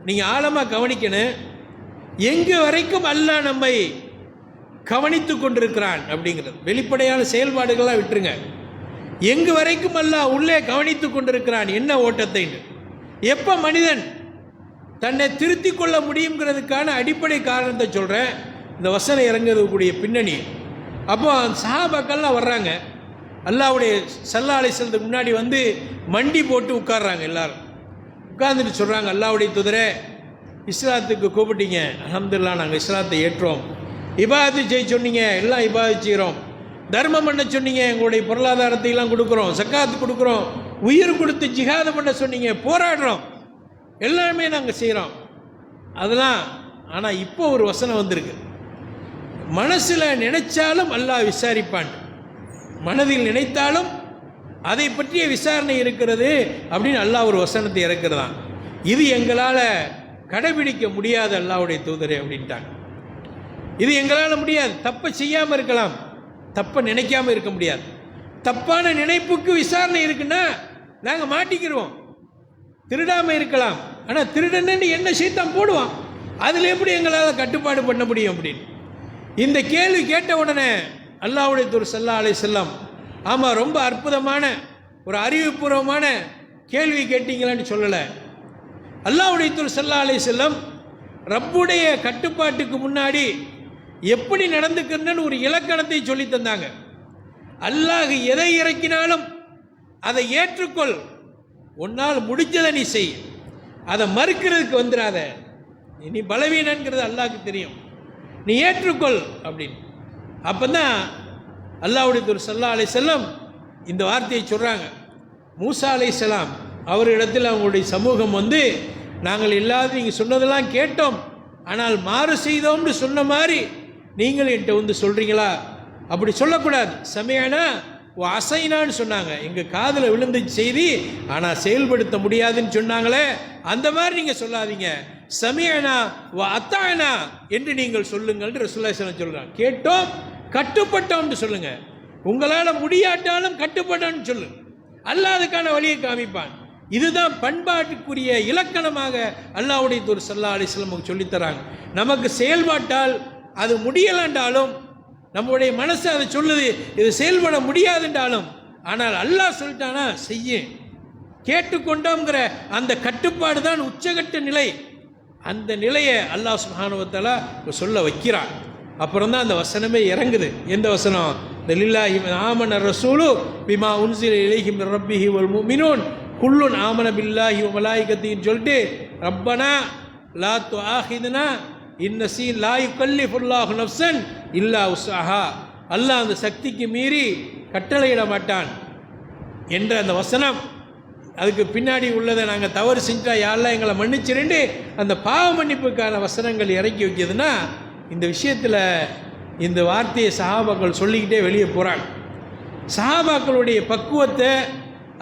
Speaker 1: நீங்கள் ஆழமாக கவனிக்கணும். எங்கு வரைக்கும் அல்லாஹ் நம்மை கவனித்து கொண்டிருக்கிறான் அப்படிங்கிறது. வெளிப்படையான செயல்பாடுகள்லாம் விட்டுருங்க. எங்கு வரைக்கும் அல்லாஹ் உள்ளே கவனித்து கொண்டிருக்கிறான் என்ன ஓட்டத்தை. எப்போ மனிதன் தன்னை திருத்தி கொள்ள முடியுங்கிறதுக்கான அடிப்படை காரணத்தை சொல்கிறேன். இந்த வசனம் இறங்குறதுக்கூடிய பின்னணி. அப்போ சஹாபாக்கள்லாம் வர்றாங்க, அல்லாஹ்வுடைய ஸல்லல்லாஹு அலைஹி வஸல்லம் முன்னாடி மண்டி போட்டு உட்கார்றாங்க. எல்லாரும் உட்கார்ந்துட்டு சொல்கிறாங்க, அல்லாஹ்வுடைய தூதரே, இஸ்லாத்துக்கு கூப்பிட்டீங்க, அல்ஹம்துலில்லாஹ் நாங்கள் இஸ்லாத்தை ஏற்றோம். இபாதத்து செய்ய சொன்னீங்க, எல்லாம் இபாதத்து செய்கிறோம். தர்மம் பண்ண சொன்னீங்க, எங்களுடைய பொருளாதாரத்தை எல்லாம் கொடுக்குறோம், சக்காத்து கொடுக்குறோம். உயிர் கொடுத்து ஜிஹாது பண்ண சொன்னீங்க, போராடுறோம், எல்லாமே நாங்கள் செய்கிறோம் அதெல்லாம். ஆனால் இப்போ ஒரு வசனம் வந்திருக்கு, மனசில் நினைச்சாலும் அல்லாஹ் விசாரிப்பான், மனதில் நினைத்தாலும் அதை பற்றிய விசாரணை இருக்கிறது அப்படின்னு அல்லாஹ் ஒரு வசனத்தை இறக்குறதான். இது எங்களால் கடைபிடிக்க முடியாது அல்லாஹ்வுடைய தூதரே அப்படின்ட்டாங்க. இது எங்களால் முடியாது. தப்பை செய்யாமல் இருக்கலாம், தப்பை நினைக்காமல் இருக்க முடியாது. தப்பான நினைப்புக்கு விசாரணை இருக்குன்னா நாங்கள் மாட்டிக்கிடுவோம். திருடாமல் இருக்கலாம், ஆனால் திருடன்னு என்ன ஷைத்தான் போடுவான், அதில் எப்படி எங்களால் கட்டுப்பாடு பண்ண முடியும் அப்படின்னு. இந்த கேள்வி கேட்ட உடனே அல்லாஹ்வுடைய தூதர் ஸல்லல்லாஹு அலைஹி வஸல்லம், ஆமாம் ரொம்ப அற்புதமான ஒரு அறிவுபூர்வமான கேள்வி கேட்டீங்களான்னு சொல்லலை. அல்லாஹ்வுடைய தூதர் ஸல்லல்லாஹு அலைஹி வஸல்லம் ரப்புடைய கட்டுப்பாட்டுக்கு முன்னாடி எப்படி நடந்துக்கிறன்னு ஒரு இலக்கணத்தை சொல்லி தந்தாங்க. அல்லாஹ் எதை இறக்கினாலும் அதை ஏற்றுக்கொள், உன்னால் முடிஞ்சதை நீ செய், அதை மறுக்கிறதுக்கு வந்துடாத, நீ பலவீனங்கிறது அல்லாஹ்க்கு தெரியும், நீ ஏற்றுக்கொள் அப்படின்னு. அப்போதான் அல்லாஹ்வுடைய தூதர் ஸல்லல்லாஹு அலைஹி வஸல்லம் இந்த வார்த்தையை சொல்கிறாங்க. மூசா அலைஹிஸ்ஸலாம் அவரிடத்தில் அவங்களுடைய சமூகம் வந்து, நாங்கள் எல்லாரும் நீங்கள் சொன்னதெல்லாம் கேட்டோம், ஆனால் மாறு செய்தோம்னு சொன்ன மாதிரி நீங்கள் என்கிட்ட வந்து சொல்கிறீங்களா? அப்படி சொல்லக்கூடாது. சமயனா அசைனான்னு சொன்னாங்க, எங்கள் காதில் விழுந்த செய்தி ஆனால் செயல்படுத்த முடியாதுன்னு சொன்னாங்களே, அந்த மாதிரி நீங்கள் சொல்லாதீங்க. சமயனா அத்தாயனா என்று நீங்கள் சொல்லுங்கள் ரசூலுல்லாஹி ஸல்லல்லாஹு அலைஹி வஸல்லம் சொல்கிறாங்க. கேட்டோம் கட்டுப்பட்டோம்னு சொல்லுங்க, உங்களால் முடியாட்டாலும் கட்டுப்பட்டோம்னு சொல்லுங்க, அல்லாஹ் அதுக்கான வழியை காமிப்பான். இதுதான் பண்பாட்டுக்குரிய இலக்கணமாக அல்லாஹ்வுடைய தூதர் ஸல்லல்லாஹு அலைஹி வஸல்லம் சொல்லித்தராங்க. நமக்கு செயல்பாட்டால் அது முடியலன்றாலும், நம்முடைய மனசு அதை சொல்லுது இது செயல்பட முடியாதுன்றாலும், ஆனால் அல்லாஹ் சொல்லிட்டானா செய்ய, கேட்டுக்கொண்டோங்கிற அந்த கட்டுப்பாடு தான் உச்சகட்ட நிலை. அந்த நிலையை அல்லாஹ் சுப்ஹானஹு வ தஆலா சொல்ல வைக்கிறான். அப்புறம் தான் அந்த வசனமே இறங்குது. எந்த வசனம்? லில்லாஹி ஆமன ரசூலு பிமா உன்சில இலைஹி மிர் ரப்பிஹி வல் முஃமினூன் குல்லுன் ஆமன பில்லாஹி வ மலாயிகத்தின்னு சொல்லிட்டு, ரப்பனா லா துஆஹிதுனா இன்னசி லா யுகல்லிஃபுல்லாஹு நஃப்ஸன் இல்லா உஸ்ஸஹா, அல்லாஹ் அந்த சக்திக்கு மீறி கட்டளையிட மாட்டான் என்ற அந்த வசனம், அதுக்கு பின்னாடி உள்ளதை நாங்கள் தவறு செஞ்சா யாரெல்லாம் எங்களை மன்னிச்சிருண்டு அந்த பாவ மன்னிப்புக்கான வசனங்கள் இறக்கி வைக்கிதுன்னா, இந்த விஷயத்தில் இந்த வார்த்தையை சஹாபாக்கள் சொல்லிக்கிட்டே வெளியே போகிறாங்க. சஹாபாக்களுடைய பக்குவத்தை,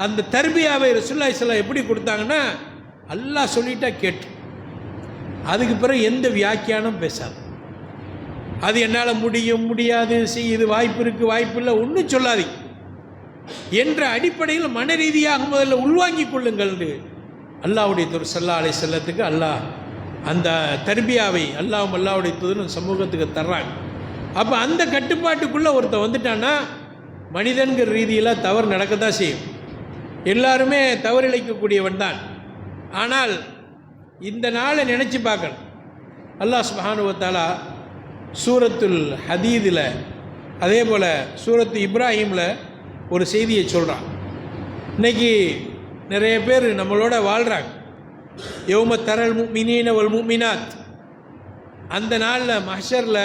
Speaker 1: அந்த தர்பியாவை ரசூலுல்லாஹி ஸல்லல்லாஹு அலைஹி வஸல்லம் எப்படி கொடுத்தாங்கன்னா, அல்லாஹ் சொல்லிட்டா கேட்டு, அதுக்கு பிறகு எந்த வியாக்கியானம் பேசாது. அது என்னால் முடியும் முடியாது, இது வாய்ப்பு இருக்குது வாய்ப்பு இல்லை ஒன்றும் சொல்லாதீங்க என்ற அடிப்படையில் மன ரீதியாக முதல்ல உள்வாங்கி கொள்ளுங்கள். அல்லாஹ்வுடைய தூதர் ஸல்லல்லாஹு அலைஹி வஸல்லத்துக்கு அல்லாஹ் அந்த தர்பியாவை அல்லாஹ்வுடைய தூதர் சமூகத்துக்கு தர்றாங்க. அப்போ அந்த கட்டுப்பாட்டுக்குள்ளே ஒருத்தன் வந்துட்டான்னா மனிதன்கிற ரீதியில் தவறு நடக்கத்தான் செய்யும். எல்லாருமே தவறிழைக்கக்கூடியவன் தான். ஆனால் இந்த நாளை நினச்சி பார்க்கணும். அல்லாஹ் சுப்ஹானஹு வ தஆலா சூரத்துல் ஹதீதில், அதே போல் சூரத்து இப்ராஹீமில் ஒரு செய்தியை சொல்கிறான். இன்றைக்கி நிறைய பேர் நம்மளோட வாழ்கிறாங்க. யௌம தரல் முஃமினீன வல் முஃமினாத், அந்த நாளில் மஹ்ஷரில்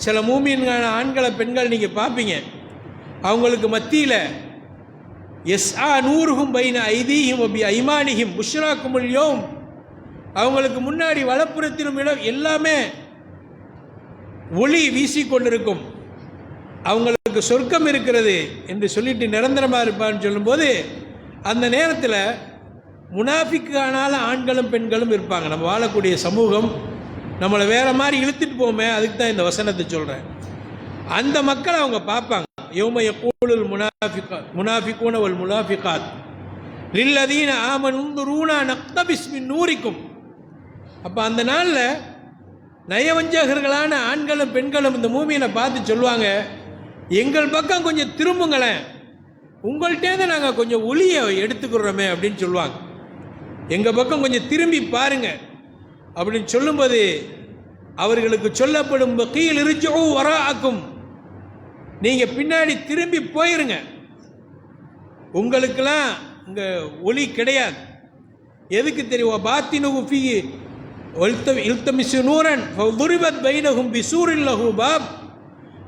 Speaker 1: சில மூமின்கான ஆண்களை பெண்கள் நீங்கள் பார்ப்பீங்க. அவங்களுக்கு மத்தியில் எஸ்ஆ நூறுகும் பைன ஐதீஹிம் வபி ஐமானிஹிம் புஷ்ராக்குமுல் யௌம், அவங்களுக்கு முன்னாடி வலப்புறத்திலும் இடம் எல்லாமே ஒளி வீசிக்கொண்டிருக்கும், அவங்களுக்கு சொர்க்கம் இருக்கிறது என்று சொல்லிட்டு நிரந்தரமாக இருப்பான்னு சொல்லும்போது, அந்த நேரத்தில் முனாஃபிக்கானால ஆண்களும் பெண்களும் இருப்பாங்க. நம்ம வாழக்கூடிய சமூகம் நம்மளை வேறு மாதிரி இழுத்துட்டு போமே, அதுக்கு தான் இந்த வசனத்தை சொல்கிறேன். அந்த மக்களை அவங்க பார்ப்பாங்க. யௌம யகூலுல் முனாஃபிகூன வல் முனாஃபிகாத் லில்லதீன ஆமனு உன்துரூனா நக்தபிஸ் மின் நூரிக்கும். அப்போ அந்த நாளில் நயவஞ்சகர்களான ஆண்களும் பெண்களும் இந்த மூமியை பார்த்து சொல்லுவாங்க, எங்கள் பக்கம் கொஞ்சம் திரும்புங்களேன், உங்கள்கிட்டேருந்து நாங்கள் கொஞ்சம் ஒளியை எடுத்துக்கிறோமே அப்படின்னு சொல்லுவாங்க. எங்கள் பக்கம் கொஞ்சம் திரும்பி பாருங்க அப்படின்னு சொல்லும்போது அவர்களுக்கு சொல்லப்படும் கீழ் இருஜூ வராஅக்கும், நீங்கள் பின்னாடி திரும்பி போயிருங்க, உங்களுக்கெல்லாம் இங்கே ஒளி கிடையாது. எதுக்கு தெரியும்? பாத்தினுகு ஃபீ இல்தமிஸு நூரன் ஃபதுரிபத் பைனஹும் பிசூரின் லஹு பாப்,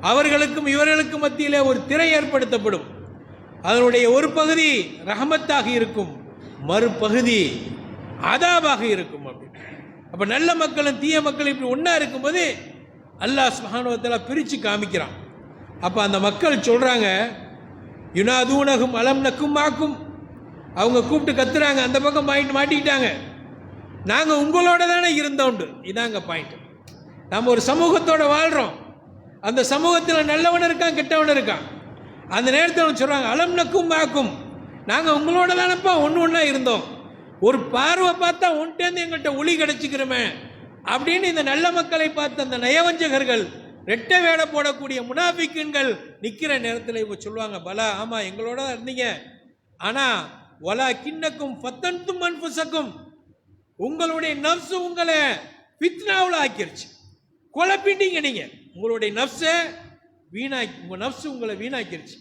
Speaker 1: அவர்களுக்கும் இவர்களுக்கும் மத்தியிலே ஒரு திரை ஏற்படுத்தப்படும், அதனுடைய ஒரு பகுதி ரஹமத்தாக இருக்கும், மறுபகுதி அதாபாக இருக்கும். அப்படி அப்போ நல்ல மக்களும் தீய மக்களும் இப்படி ஒன்றா இருக்கும்போது அல்லாஹ் சுப்ஹானஹு வ தஆலா பிரித்து காமிக்கிறான். அப்போ அந்த மக்கள் சொல்கிறாங்க, யுனாதூனகும் அலம் நக்கும் மாக்கும், அவங்க கூப்பிட்டு கத்துறாங்க, அந்த பக்கம் மாட்டிக்கிட்டாங்க, நாங்கள் உங்களோட தானே இருந்தோண்டு. இதாங்க பாயிண்ட். நம்ம ஒரு சமூகத்தோடு வாழ்கிறோம், அந்த சமூகத்தில் நல்லவன் இருக்கான் கெட்டவன் இருக்கான். அந்த நேரத்தில் சொல்கிறாங்க, அலம் நக்கும் மாக்கும், நாங்கள் உங்களோட தானப்பா ஒன்றா இருந்தோம், ஒரு பார்வை பார்த்தா ஒன்ட்டேருந்து எங்கள்கிட்ட ஒளி கிடச்சிக்கிறோமே அப்படின்னு இந்த நல்ல மக்களை பார்த்து அந்த நயவஞ்சகர்கள், ரெட்டை வேலை போடக்கூடிய முனாஃபிக்குகள் நிற்கிற நேரத்தில் இப்போ சொல்லுவாங்க, பலா ஆமாம் எங்களோட தான் இருந்தீங்க, ஆனால் வலா கிண்ணக்கும் ஃபத்தன்தும் அன்ஃபுஸக்கும், உங்களுடைய நஃப்ஸ் உங்களை ஃபித்னாவில் ஆக்கிருச்சு, குழப்பிட்டீங்க. நீங்க உங்களுடைய நஃப்ஸை உங்க நஃப்ஸ் உங்களை வீணாக்கிருச்சு.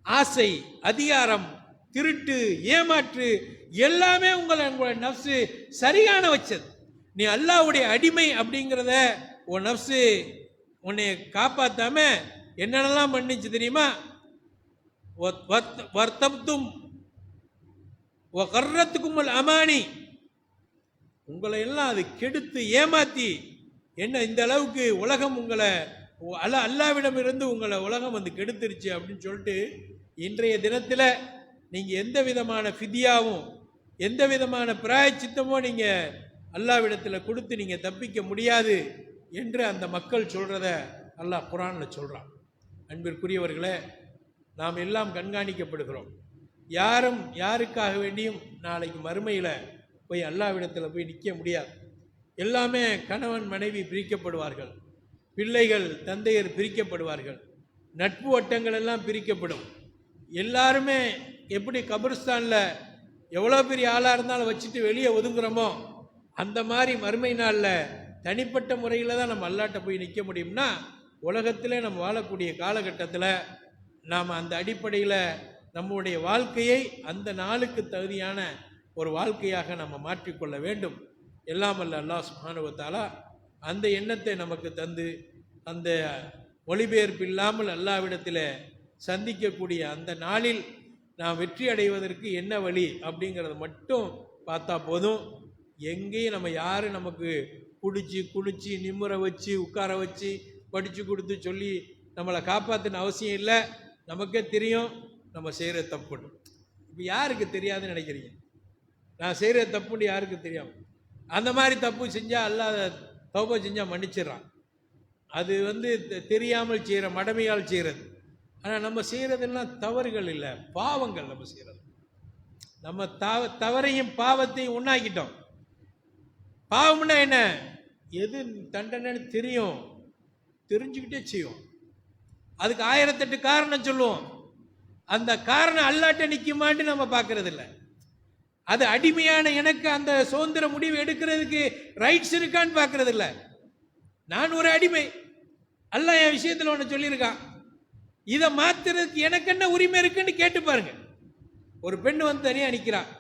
Speaker 1: ஆசை, அதிகாரம், திருட்டு, ஏமாற்று எல்லாமே உங்களுடைய நஃப்ஸ் சரியான வச்சது. நீ அல்லாஹ்வுடைய அடிமை அப்படிங்கிறத உன் நஃப்ஸ் உன்னை காப்பாத்தாம என்னென்னலாம் பண்ணிச்சு தெரியுமா? வர்த்தப்தும் கர்ரத்துக்கும் அமானி, உங்களை எல்லாம் அது கெடுத்து ஏமாத்தி என்ன இந்த அளவுக்கு உலகம் உங்களை அல்லாவிடம் இருந்து உங்களை உலகம் வந்து கெடுத்துருச்சு அப்படின்னு சொல்லிட்டு இன்றைய தினத்தில் நீங்கள் எந்த விதமான ஃபிதியாவும் எந்த விதமான பிராயச்சித்தமோ நீங்கள் அல்லாவிடத்தில் கொடுத்து நீங்கள் தப்பிக்க முடியாது என்று அந்த மக்கள் சொல்கிறத அல்லாஹ் குர்ஆனில் சொல்கிறான். அன்பிற்குரியவர்களே, நாம் எல்லாம் கண்காணிக்கப்படுகிறோம். யாரும் யாருக்காக வேண்டியும் நாளைக்கு மறுமையில் போய் அல்லாவிடத்தில் போய் நிற்க முடியாது. எல்லாமே கணவன் மனைவி பிரிக்கப்படுவார்கள், பிள்ளைகள் தந்தையர் பிரிக்கப்படுவார்கள், நட்பு வட்டங்கள் எல்லாம் பிரிக்கப்படும். எல்லாருமே எப்படி கபிரிஸ்தானில் எவ்வளோ பெரிய ஆளாக இருந்தாலும் வச்சுட்டு வெளியே ஒதுங்குறோமோ அந்த மாதிரி மறுமை நாளில் தனிப்பட்ட முறையில் தான் நம்ம அல்லாட்ட போய் நிற்க முடியும்னா, உலகத்திலே நம்ம வாழக்கூடிய காலகட்டத்தில் நாம் அந்த அடிப்படையில் நம்முடைய வாழ்க்கையை அந்த நாளுக்கு தகுதியான ஒரு வாழ்க்கையாக நம்ம மாற்றிக்கொள்ள வேண்டும். எல்லாம் அல்ல அல்லாஹ் சுப்ஹானஹு வ தஆலா அந்த எண்ணத்தை நமக்கு தந்து அந்த மொழிபெயர்ப்பு இல்லாமல் அல்லாஹ்விடத்தில் சந்திக்கக்கூடிய அந்த நாளில் நாம் வெற்றி அடைவதற்கு என்ன வழி அப்படிங்கிறத மட்டும் பார்த்தா போதும். எங்கேயும் நம்ம யாரும் நமக்கு குடிச்சு குளிச்சு நிம்மற வச்சு உட்கார வச்சு படித்து கொடுத்து சொல்லி நம்மளை காப்பாற்றின அவசியம் இல்லை. நமக்கே தெரியும் நம்ம செய்கிற தப்புன்னு. இப்போ யாருக்கு தெரியாதுன்னு நினைக்கிறீங்க? நான் செய்கிற தப்புன்னு யாருக்கு தெரியும்? அந்த மாதிரி தப்பு செஞ்சால் அல்லாஹ் தௌபா செஞ்சால் மன்னிச்சிடறான். அது தெரியாமல் செய்கிற மடமையால் செய்கிறது. ஆனால் நம்ம செய்கிறதெல்லாம் தவறுகள் இல்லை, பாவங்கள். நம்ம செய்கிறது நம்ம தவறையும் பாவத்தையும் ஒன்றாக்கிட்டோம். பாவம்னா என்ன? எது தண்டனைன்னு தெரியும், தெரிஞ்சுக்கிட்டே செய்வோம். அதுக்கு 1008 காரணம் சொல்லுவோம். அந்த காரணம் அல்லாட்ட நிற்குமான்னு நம்ம பார்க்கறது இல்லை. அது அடிமையான எனக்கு அந்த சுதந்திர முடிவு எடுக்கிறதுக்கு ரைட்ஸ் இருக்கான்னு பார்க்கறது இல்லை. நான் ஒரு அடிமை, அல்லாஹ் என் விஷயத்தில் ஒன்று சொல்லியிருக்கான், இதை மாத்துறதுக்கு எனக்கு என்ன உரிமை இருக்குன்னு கேட்டு பாருங்க. ஒரு பெண்ணு தனியாக நிற்கிறான்,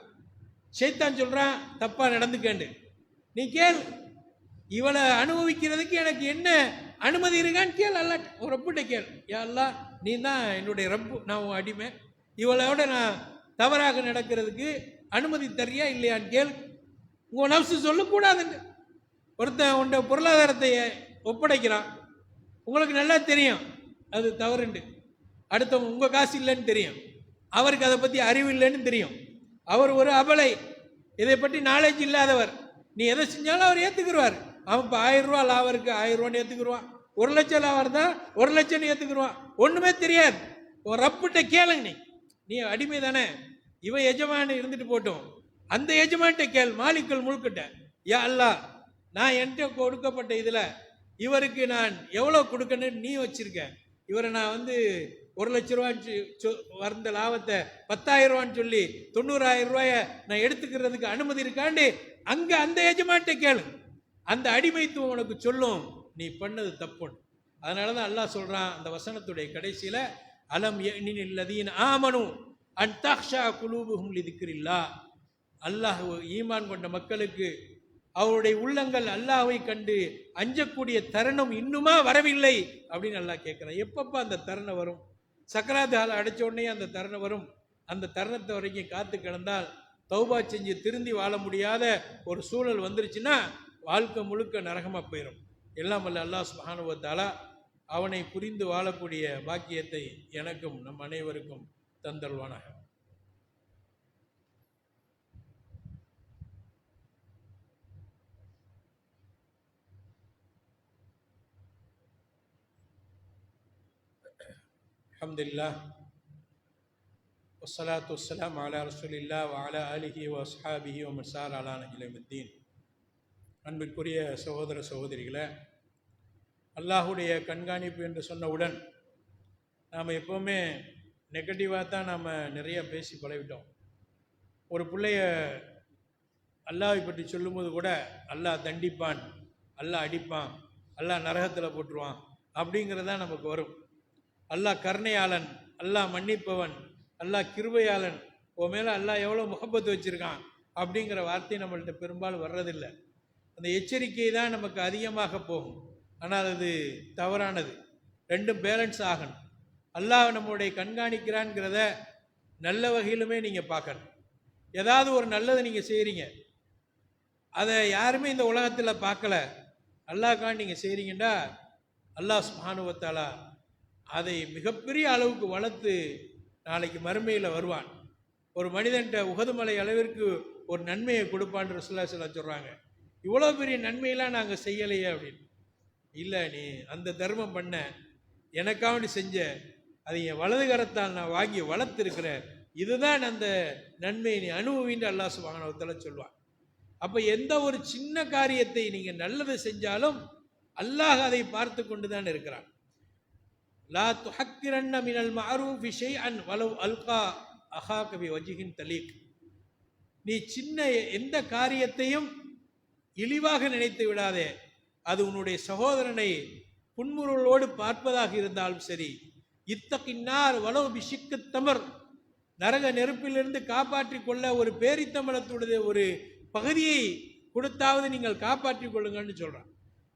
Speaker 1: ஷைத்தான் சொல்கிறான் தப்பாக நடந்துக்கேண்டு. நீ கேள், இவளை அனுபவிக்கிறதுக்கு எனக்கு என்ன அனுமதி இருக்கான்னு கேள். அல்லாட்ட ஒரு ரப்புட்ட கேள், யா அல்லாஹ் நீ தான் என்னுடைய ரப்பு, நான் உன் அடிமை, இவளோட நான் தவறாக நடக்கிறதுக்கு அனுமதி தரியா இல்லையான்னு கேள். உங்கள் நஃப்ஸு சொல்லக்கூடாதுன்னு. ஒருத்தன் உண்ட பொருளாதாரத்தை ஒப்படைக்கிறான், உங்களுக்கு நல்லா தெரியும் அது தவறுண்டு. அடுத்தவங்க உங்கள் காசு இல்லைன்னு தெரியும், அவருக்கு அதை பற்றி அறிவு இல்லைன்னு தெரியும், அவர் ஒரு அபலை, இதை பற்றி நாலேஜ் இல்லாதவர். நீ எதை செஞ்சாலும் அவர் ஏற்றுக்குருவார். அவன் இப்போ 1000 ரூபா லாபம் இருக்குது, 1000 ரூபான்னு ஏற்றுக்குருவான். 1 லட்சம் லாபம் இருந்தால் 1 லட்சம்னு ஏற்றுக்குருவான். ஒன்றுமே தெரியாது. ஒரு ரப்புட்ட கேளுங்க, நீ அடிமை தானே, இவன் எஜமானு இருந்துட்டு போட்டோம், அந்த எஜமான்கிட்ட கேள், மாலிக்கல் முழுக்கிட்ட, யா அல்லாஹ் நான் என்கிட்ட கொடுக்கப்பட்ட இதில் இவருக்கு நான் எவ்வளோ கொடுக்கணும்னு நீ வச்சிருக்க, இவரை நான் 1 லட்ச ரூபான்னு வந்த லாபத்தை 10,000 ரூபான்னு சொல்லி 90,000 ரூபாயை நான் எடுத்துக்கிறதுக்கு அனுமதி இருக்காண்டு அங்கே அந்த எஜமான்கிட்ட கேளு. அந்த அடிமைத்துவம் உனக்கு சொல்லும் நீ பண்ணது தப்புன்னு. அதனால தான் அல்லாஹ் சொல்கிறான் அந்த வசனத்துடைய கடைசியில், அலம் யஅனில் லதீன ஆமனு அன் தக்ஷா குலூபுஹும் லிதிக்ரில்லாஹ். அல்லாஹ் ஈமான் கொண்ட மக்களுக்கு அவருடைய உள்ளங்கள் அல்லாஹ்வை கண்டு அஞ்சக்கூடிய தருணம் இன்னுமா வரவில்லை அப்படின்னு அல்லாஹ் கேட்குறான். எப்பப்போ அந்த தருணம் வரும்? சக்கராத் ஹால் அடைச்ச உடனே அந்த தருணம் வரும். அந்த தருணத்தை வரைக்கும் காத்து கிடந்தால் தௌபா செஞ்சு திருந்தி வாழ முடியாத ஒரு சூழல் வந்துருச்சுன்னா வாழ்க்கை முழுக்க நரகமாக போயிடும். எல்லாம் அல்ல அல்லாஹ் சுப்ஹானஹு வ தஆலா அவனை புரிந்து வாழக்கூடிய பாக்கியத்தை எனக்கும் நம் அனைவருக்கும் தந்தல்வானாக. அல்ஹம்துலில்லாஹ் வஸ்ஸலாத்து வஸ்ஸலாமு அலா ரசூலில்லாஹ் வ அலா ஆலிஹி வ அஸ்ஹாபிஹி வ மன் சார அலா நஹ்ஜில் இலமித்தீன். அன்பிற்குரிய சகோதர சகோதரிகளை, அல்லாஹுடைய கண்காணிப்பு என்று சொன்னவுடன் நாம் எப்போவுமே நெகட்டிவாக தான் நாம் நிறைய பேசி பழகிட்டோம். ஒரு பிள்ளைய அல்லாஹை பற்றி சொல்லும்போது கூட அல்லாஹ் தண்டிப்பான், அல்லாஹ் அடிப்பான், அல்லாஹ் நரகத்தில் போட்டுருவான் அப்படிங்கிறதா நமக்கு வரும். அல்லாஹ் கருணையாளன், அல்லாஹ் மன்னிப்பவன், அல்லாஹ் கிருபையாளன், உன் மேலே அல்லாஹ் எவ்வளோ முகப்பத்து வச்சுருக்கான் அப்படிங்கிற வார்த்தை நம்மள்கிட்ட பெரும்பாலும் வர்றதில்லை. அந்த எச்சரிக்கை தான் நமக்கு அதிகமாக போகும். ஆனால் அது தவறானது. ரெண்டும் பேலன்ஸ் ஆகணும். அல்லாஹ் நம்முடைய கண்காணிக்கிறான்ங்கிறத நல்ல வகையிலுமே நீங்கள் பார்க்கணும். ஏதாவது ஒரு நல்லதை நீங்கள் செய்கிறீங்க, அதை யாருமே இந்த உலகத்தில் பார்க்கல, அல்லாஹ்கான் நீங்கள் செய்கிறீங்கன்னா அல்லாஹ் சுப்ஹானஹு வ தஆலா அதை மிகப்பெரிய அளவுக்கு வளர்த்து நாளைக்கு மறுமையில் வருவான். ஒரு மனிதன்கிட்ட உஹது மலை அளவிற்கு ஒரு நன்மையை கொடுப்பான்னு ரசூலுல்லாஹி ஸல்லல்லாஹு அலைஹி வஸல்லம் சொல்கிறாங்க. இவ்வளோ பெரிய நன்மையெல்லாம் நாங்கள் செய்யலையே அப்படின்னு. இல்லை, நீ அந்த தர்மம் பண்ண, எனக்காக செஞ்ச, அதை என் வலது கரத்தால் நான் வாங்கி வளர்த்துருக்கிறேன், இதுதான் அந்த நன்மையை நீ அனுபவின்னு அல்லாஹ் சுப்ஹானஹு வ தஆலா சொல்வான். அப்போ எந்த ஒரு சின்ன காரியத்தை நீங்கள் நல்லது செஞ்சாலும் அல்லாஹ் அதை பார்த்து கொண்டு தான் இருக்கிறான். லா துஹக்கிரன்ன மினல் மஅரூஃபி ஷைஅன் வலவ் அல்கா அஹாக பி வஜ்ஹின் தலீக். நீ சின்ன எந்த காரியத்தையும் இழிவாக நினைத்து விடாதே. அது உன்னுடைய சகோதரனை புன்முறுவலோடு பார்ப்பதாக இருந்தாலும் சரி. இத்தகின்னார் வலவ் பிஷிக்கு தமர், நரக நெருப்பிலிருந்து காப்பாற்றி கொள்ள ஒரு பேரித்தம்பளத்துடைய ஒரு பகுதியை கொடுத்தாவது நீங்கள் காப்பாற்றி கொள்ளுங்கன்னு சொல்கிறான்.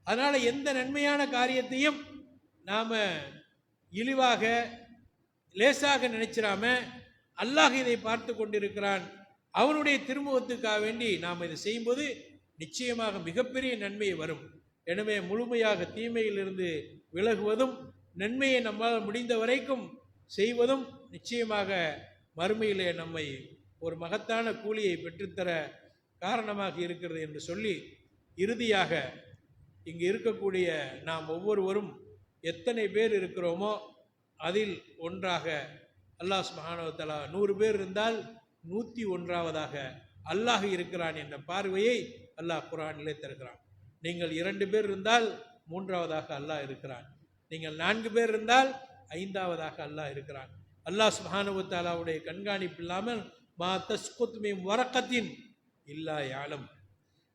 Speaker 1: அதனால் எந்த நன்மையான காரியத்தையும் நாம் இழிவாக லேசாக நினைச்சிடாம, அல்லாஹ் இதை பார்த்து கொண்டிருக்கிறான், அவனுடைய திருமுகத்துக்காக வேண்டி நாம் இதை செய்யும்போது நிச்சயமாக மிகப்பெரிய நன்மை வரும். எனவே முழுமையாக தீமையிலிருந்து விலகுவதும் நன்மையை நம்மால் முடிந்த வரைக்கும் செய்வதும் நிச்சயமாக மறுமையிலே நம்மை ஒரு மகத்தான கூலியை பெற்றுத்தர காரணமாக இருக்கிறது என்று சொல்லி, இறுதியாக இங்கு இருக்கக்கூடிய நாம் ஒவ்வொருவரும் எத்தனை பேர் இருக்கிறோமோ அதில் ஒன்றாக அல்லாஹ் சுப்ஹானஹு வ தஆலா 100 பேர் இருந்தால் 101வதாக அல்லாஹ் இருக்கிறான் என்ற பார்வையை அல்லாஹ் குர்ஆனிலே தருகிறான். நீங்கள் 2 பேர் இருந்தால் 3வதாக அல்லாஹ் இருக்கிறான். நீங்கள் 4 பேர் இருந்தால் 5வதாக அல்லாஹ் இருக்கிறான். அல்லாஹ் சுப்ஹானஹு வ தஆலாவுடைய கண்காணிப்பு இல்லாமல் மா தஸ்குத் மின் வரக்கத்தின் இல்லா யாலம்,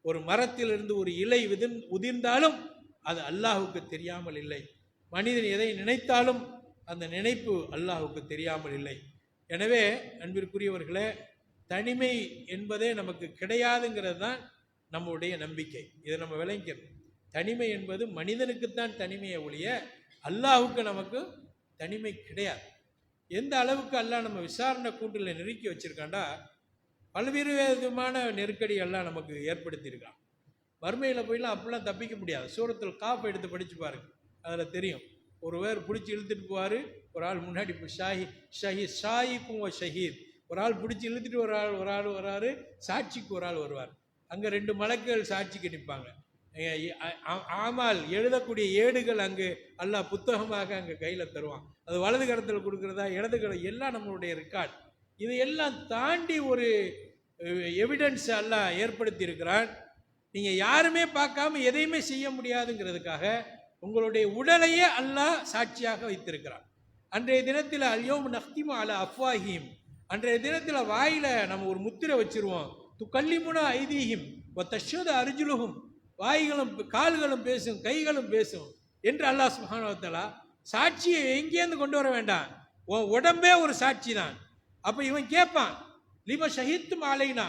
Speaker 1: ஒரு மரத்திலிருந்து ஒரு இலை உதிர்ந்தாலும் அது அல்லாஹுக்கு தெரியாமல் இல்லை. மனிதன் எதை நினைத்தாலும் அந்த நினைப்பு அல்லாஹுக்கு தெரியாமல் இல்லை. எனவே அன்பிற்குரியவர்களே, தனிமை என்பதே நமக்கு கிடையாதுங்கிறது தான் நம்முடைய நம்பிக்கை. இதை நம்ம விளங்கிக்கணும். தனிமை என்பது மனிதனுக்குத்தான் தனிமையை ஒழிய அல்லாஹுக்கு நமக்கு தனிமை கிடையாது. எந்த அளவுக்கு அல்லாஹ் நம்ம விசாரணை கூட்டில் நெருக்கி வச்சிருக்காண்டா, பல்வேறு விதமான நெருக்கடிகள்லாம் நமக்கு ஏற்படுத்தியிருக்கான். வறுமையில் போயெல்லாம் அப்படிலாம் தப்பிக்க முடியாது. சூரத்துல் காஃப் எடுத்து படித்து பாருங்க, அதில் தெரியும். ஒருவர் பிடிச்சி இழுத்துட்டு போவார், ஒரு ஆள் முன்னாடி இப்போ ஷாயிக்கும் ஷஹீத், ஒரு ஆள் பிடிச்சி இழுத்துட்டு ஒரு ஆள் வராரு, சாட்சிக்கு ஒரு ஆள் வருவார். அங்கே 2 மலக்குகள் சாட்சிக்கு நிற்பாங்க. ஆமால் எழுதக்கூடிய ஏடுகள் அங்கு அல்லாஹ் புத்தகமாக அங்கே கையில் தருவான். அது வலது கரத்தில் கொடுக்குறதா இடது கரம் எல்லாம் நம்மளுடைய ரெக்கார்ட். இதையெல்லாம் தாண்டி ஒரு எவிடன்ஸ் அல்லாஹ் ஏற்படுத்தி இருக்கிறான். நீங்கள் யாருமே பார்க்காம எதையுமே செய்ய முடியாதுங்கிறதுக்காக உங்களுடைய உடலையே அல்லாஹ் சாட்சியாக வைத்திருக்கிறான். அன்றைய தினத்தில் அல்யோம் நஹ்திமு அலா அஃப்வாஹிம், அன்றைய தினத்தில் வாயில நம்ம ஒரு முத்திரை வச்சிருவோம். துகல்லிமுனா ஐதீஹிம் வ தஷ்ஹது அர்ஜுலுஹும், வாய்களும் கால்களும் பேசும், கைகளும் பேசும் என்று அல்லாஹ் சுப்ஹானஹு வ தஆலா சாட்சியை எங்கேருந்து கொண்டு வர வேண்டாம், உன் உடம்பே ஒரு சாட்சி தான். அப்போ இவன் கேட்பான், லிம ஷஹீத்தும் அலைனா,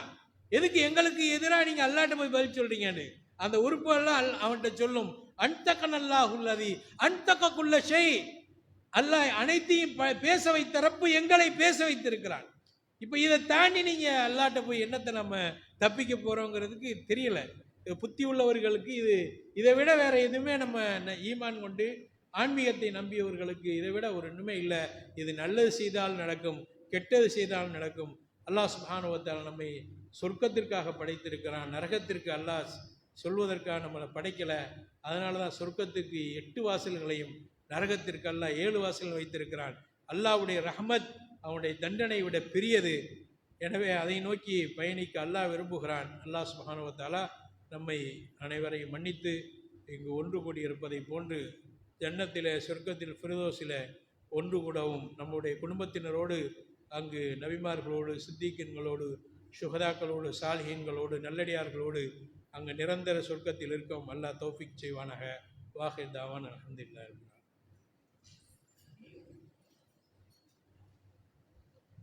Speaker 1: எதுக்கு எங்களுக்கு எதிராக நீங்கள் அல்லாஹ்ட்ட போய் பதில் சொல்றீங்கன்னு. அந்த உறுப்பெல்லாம் அவன்கிட்ட சொல்லும், அன்தகனல்லாஹுல்லதி அன்தககுல்ல ஷை, அல்லாஹ் அனைத்தையும் பேச வைத்த ரப்பு எங்களை பேச வைத்திருக்கிறான். இப்போ இதை தாண்டி நீங்கள் அல்லாஹ்ட்ட போய் என்னத்தை நம்ம தப்பிக்க போகிறோங்கிறதுக்கு தெரியல. புத்தி உள்ளவர்களுக்கு இதை விட வேற எதுவுமே நம்ம ஈமான் கொண்டு ஆன்மீகத்தை நம்பியவர்களுக்கு இதை விட ஒரு ஒன்றுமே இல்லை. இது நல்லது செய்தால் நடக்கும், கெட்டது செய்தால் நடக்கும். அல்லாஹ் சுப்ஹானஹு வ தஆலா நம்மை சொர்க்கத்திற்காக படைத்திருக்கிறான், நரகத்திற்கு அல்லாஹ் சொல்வதற்காக நம்மளை படைக்கலை. அதனால தான் சொர்க்கத்துக்கு 8 வாசல்களையும் நரகத்திற்கு அல்லாஹ் 7 வாசல்கள் வைத்திருக்கிறான். அல்லாஹ்வுடைய ரஹ்மத் அவனுடைய தண்டனை விட பெரியது. எனவே அதை நோக்கி பயணிக்க அல்லாஹ் விரும்புகிறான். அல்லாஹ் சுப்ஹானஹு வ தஆலா நம்மை அனைவரையும் மன்னித்து இங்கு ஒன்று கூடி இருப்பதை போன்று ஜன்னத்திலே சொர்க்கத்தில் ஃபிர்தௌஸிலே ஒன்று கூடவும், நம்முடைய குடும்பத்தினரோடு அங்கு நபிமார்களோடு, சித்திகீன்களோடு, சுஹதாக்களோடு, சாலிஹீன்களோடு, நல்லடியார்களோடு அங்கு நிரந்தர சொர்க்கத்தில் இருக்கும் அல்லாஹ் தௌஃபீக் செய்வானாக. வாஹிர் தாவான் அல்ஹம்துலில்லாஹ்.